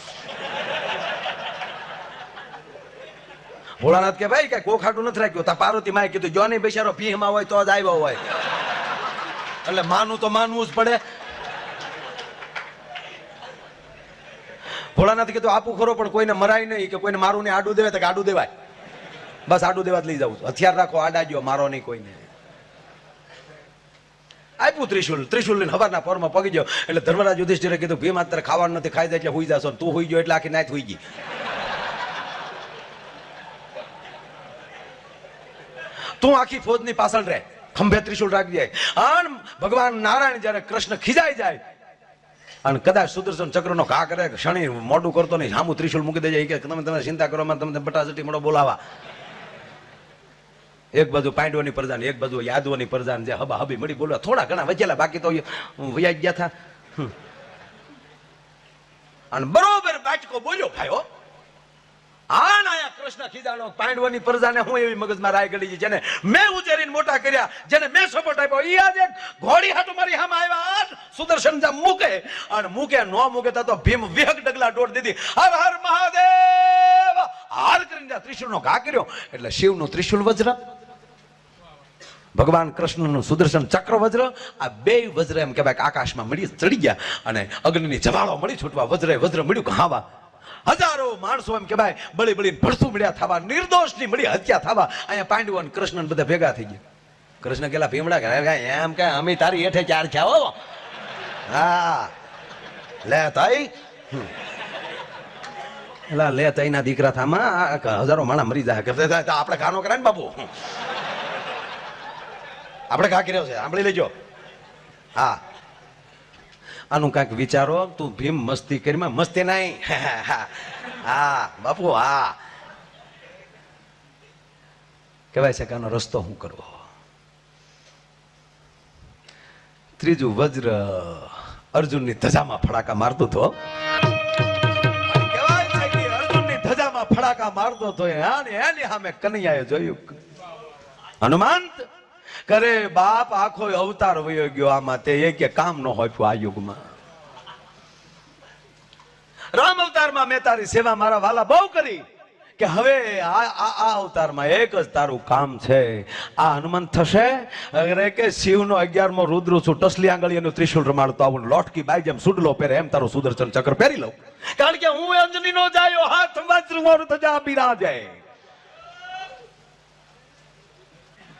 ભોળાનાથ કે ભાઈ કઈ કોખાટું નથી રાખ્યું. તા પાર્વતી માએ કીધું જો નહીં બેસારો ભીમમાં હોય તો જ આવ્યો હોય, એટલે માનું તો માનવું જ પડે. ભોળાનાથ કીધું આપું ખરો પણ કોઈને મરાય નહીં, કે કોઈને મારું ને આડું દેવાય તો આડું દેવાય. બસ આડું દેવા જ લઈ જાઉં છું. હથિયાર રાખો, આડા ગયો, મારો નહીં કોઈને. આપ્યું ત્રિશુલ. ત્રિશુલ લઈને હવારના પોરમાં પગી ગયો. એટલે ધર્મરાજ યુધિષ્ઠિરે કીધું ભીમ અત્યારે ખાવાનું નથી, ખાઈ જાય એટલે હુઈ જશો. તું હુઈ ગયો એટલે આખી નાચ હુઈ ગઈ. તું આખી ફોજની પાછળ રહે, ખંભે ત્રિશુલ રાખી જાય. અને ભગવાન નારાયણ જયારે કૃષ્ણ ખીજાઈ જાય અને કદાચ સુદર્શન ચક્રનો ઘા કરે, શનિ મોઢું કરતો નહીં, સામું ત્રિશુલ મૂકી દેજે કે તમે ચિંતા કરો, તમને બટાસટી મળો બોલાવા. એક બાજુ પાંડવોની પ્રજા ને એક બાજુ યાદવોની પ્રજા જે હબા હબી મળી બોલવા થોડા ઘણા વચેલા, બાકી તો વૈયા ગયા હતા. અને બરોબર બાટકો બોલ્યો ભાઈઓ. આયા કૃષ્ણ ખીજાણો પાંડવોની પ્રજાને હું એવી મગજમાં રાય ગળી જેને મેં ઉચેરીને મોટા કર્યા, જેને મેં સપોર્ટ આપ્યો, ઈ આજે ઘોડી હાટુ મારી સામે આવ્યા. સુદર્શન જા મૂકે અને મૂકે ન મૂકે તો ભીમ વિહક ડગલા દોડ દીધી. હર હર મહાદેવ હાલ કરીને ત્રિશુલનો ઘા કર્યો. એટલે શિવનું ત્રિશુલ વજ્ર, ભગવાન કૃષ્ણનું સુદર્શન ચક્ર વજ્ર, આ બે વજ્ર એમ કહેવાય કે આકાશમાં મળી ચડી ગયા અને અગ્નિની જવાળો મળી છૂટવા. વજ્રે વજ્ર મળ્યું કહાવા. હજારો માણસો એમ કે ભાઈ બળી બળીને ભડસું મળ્યા થવા, નિર્દોષની મળી હત્યા થવા. અહીંયા પાંડવો અને કૃષ્ણ બધા ભેગા થઈ ગયા. કૃષ્ણ કેલા ભીમડા એમ કે અમે તારી હેઠે ચાર થયા હો. હા લે તાઈ, એલા લે તાઈ ના દીકરા થામાં હજારો માણા મરી જાય. આપણે ઘાનો કરાય ને બાપુ, આપણે ઘા કર્યો છે, સાંભળી લેજો. હા આનું કાંઈક વિચારો. તું ભીમ મસ્તી કરી, મસ્તી નહીં. હા બાપુ, હા કહેવાય છે કે આનો રસ્તો શું કરવો. ત્રીજું વજ્ર અર્જુનની ધજામાં ફડાકા મારતો હતો. કહેવાય છે કે અર્જુનની ધજામાં ફડાકા મારતો હતો એની સામે કનૈયાએ જોયું. હનુમંત કરે બાપ આખો અવતાર વયો ગયો આમાં, તે એક કામ ન હોય આ યુગમાં. રામ અવતારમાં મેં તારી સેવા મારા વાલા બહુ કરી, કે હવે આ અવતારમાં એક જ તારું કામ છે. આ હનુમંત થશે અરે કે શિવનો 11મો રુદ્ર છું, ટસલી આંગળીનું ત્રિશુલ રમાડતો આવું, લોટકી બાઈ જેમ સુડલો પહેરે એમ તારું સુદર્શન ચક્ર પહેરી લઉં. કારણ કે હું અંજની નો જાયો હાથ વજ્ર મોર તજા બિરાજે.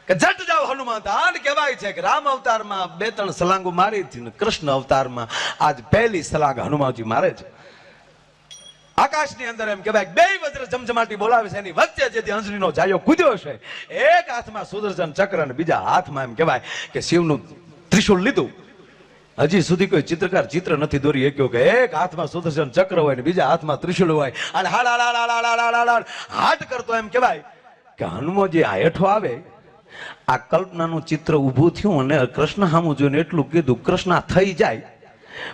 કે જટ જાવ હનુમંત. આને કહેવાય છે કે રામ અવતારમાં 2-3 સલાંગો મારી હતી, કૃષ્ણ અવતારમાં આજ પહેલી સલાંગ હનુમાનજી મારે છે. આકાશની અંદર એમ કહેવાય બે વજ્ર જમજમાટી બોલાવે છે, એની વચ્ચે જેથી અંજનીનો જાયો કૂદ્યો છે. એક હાથમાં સુદર્શન ચક્ર અને બીજા હાથમાં એમ કહેવાય કે શિવનું ત્રિશુલ લીધું. હજી સુધી કોઈ ચિત્રકાર ચિત્ર નથી દોરી શક્યો કે એક હાથમાં સુદર્શન ચક્ર હોય ને બીજા હાથમાં ત્રિશુલ હોય અને હાટ કરતો એમ કહેવાય કે હનુમાનજી આ હેઠો આવે. આ કલ્પનાનું ચિત્ર ઊભું થયું અને કૃષ્ણ સામું જોઈને એટલું કીધું, કૃષ્ણ થઈ જાય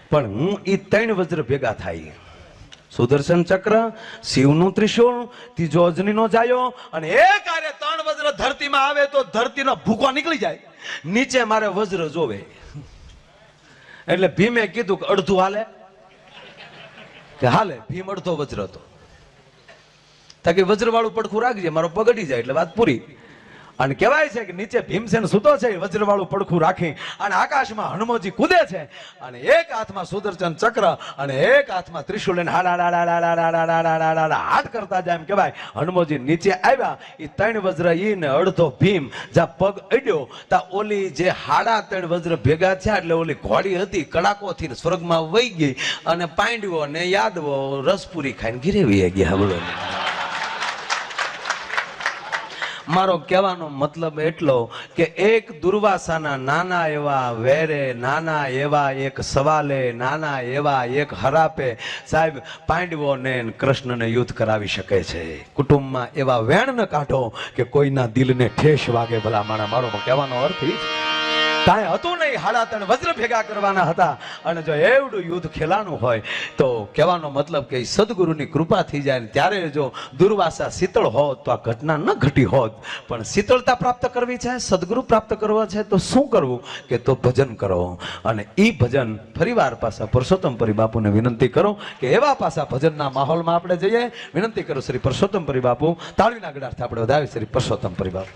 પણ હું એ 3 વજ્ર ભેગા થાય. સુદર્શન ચક્ર, શિવનું ત્રિશુલ, ત્રીજો અજનીનો જાયો અને એક આરે 3 વજ્ર ધરતીમાં આવે તો ધરતીનો ભૂકો નીકળી જાય. નીચે મારે વજ્ર જોવે એટલે ભીમે કીધું કે અડધું હાલે કે હાલે. ભીમ અડધો વજ્ર હતો. તાકે વજ્ર વાળું પડખું રાખજે, મારો પગ અડી જાય એટલે વાત પૂરી. અને કહેવાય છે કે નીચે ભીમસેન સૂતો છે વજ્ર વાળું પડખું રાખી, અને આકાશમાં હનુમાનજી કૂદે છે, અને એક હાથમાં સુદર્શન ચક્ર અને એક હાથમાં ત્રિશુલ લઈને હાથ કરતા જાય. એમ કહેવાય હનુમાનજી નીચે આવ્યા, એ 3 વજ્ર ઈ ને અડધો ભીમ. જ્યાં પગ અડ્યો ત્યાં ઓલી જે 3.5 વજ્ર ભેગા થયા એટલે ઓલી ઘોડી હતી કડાકોથી સ્વર્ગમાં વહી ગઈ, અને પાંડવો ને યાદવો રસપુરી ખાઈને ઘીરે વહી ગયા. બોલો. મારો કહેવાનો મતલબ એટલો કે એક દુર્વાસાના નાના એવા વેરે, નાના એવા એક સવાલે, નાના એવા એક હરાપે સાહેબ પાંડવોને કૃષ્ણને યુદ્ધ કરાવી શકે છે. કુટુંબમાં એવા વેણ ન કાઢો કે કોઈના દિલને ઠેસ વાગે. ભલા મારો કહેવાનો અર્થ એ છે, કાંઈ હતું નહીં, 3.5 વજ્ર ભેગા કરવાના હતા, અને જો એવડું યુદ્ધ ખેલાનું હોય તો કહેવાનો મતલબ કે સદગુરુની કૃપા થઈ જાય. ત્યારે જો દુર્વાસા શીતળ હોત તો આ ઘટના ન ઘટી હોત. પણ શીતળતા પ્રાપ્ત કરવી છે, સદગુરુ પ્રાપ્ત કરવા છે, તો શું કરવું કે તો ભજન કરો. અને એ ભજન ફરીવાર પાછા પુરુષોત્તમપુરી બાપુને વિનંતી કરો કે એવા પાછા ભજનના માહોલમાં આપણે જઈએ. વિનંતી કરો શ્રી પુરુષોત્તમપુરી બાપુ, તાળીના ગડારથી આપણે વધાવી શ્રી પુરુષોત્તમપુરી બાપુ.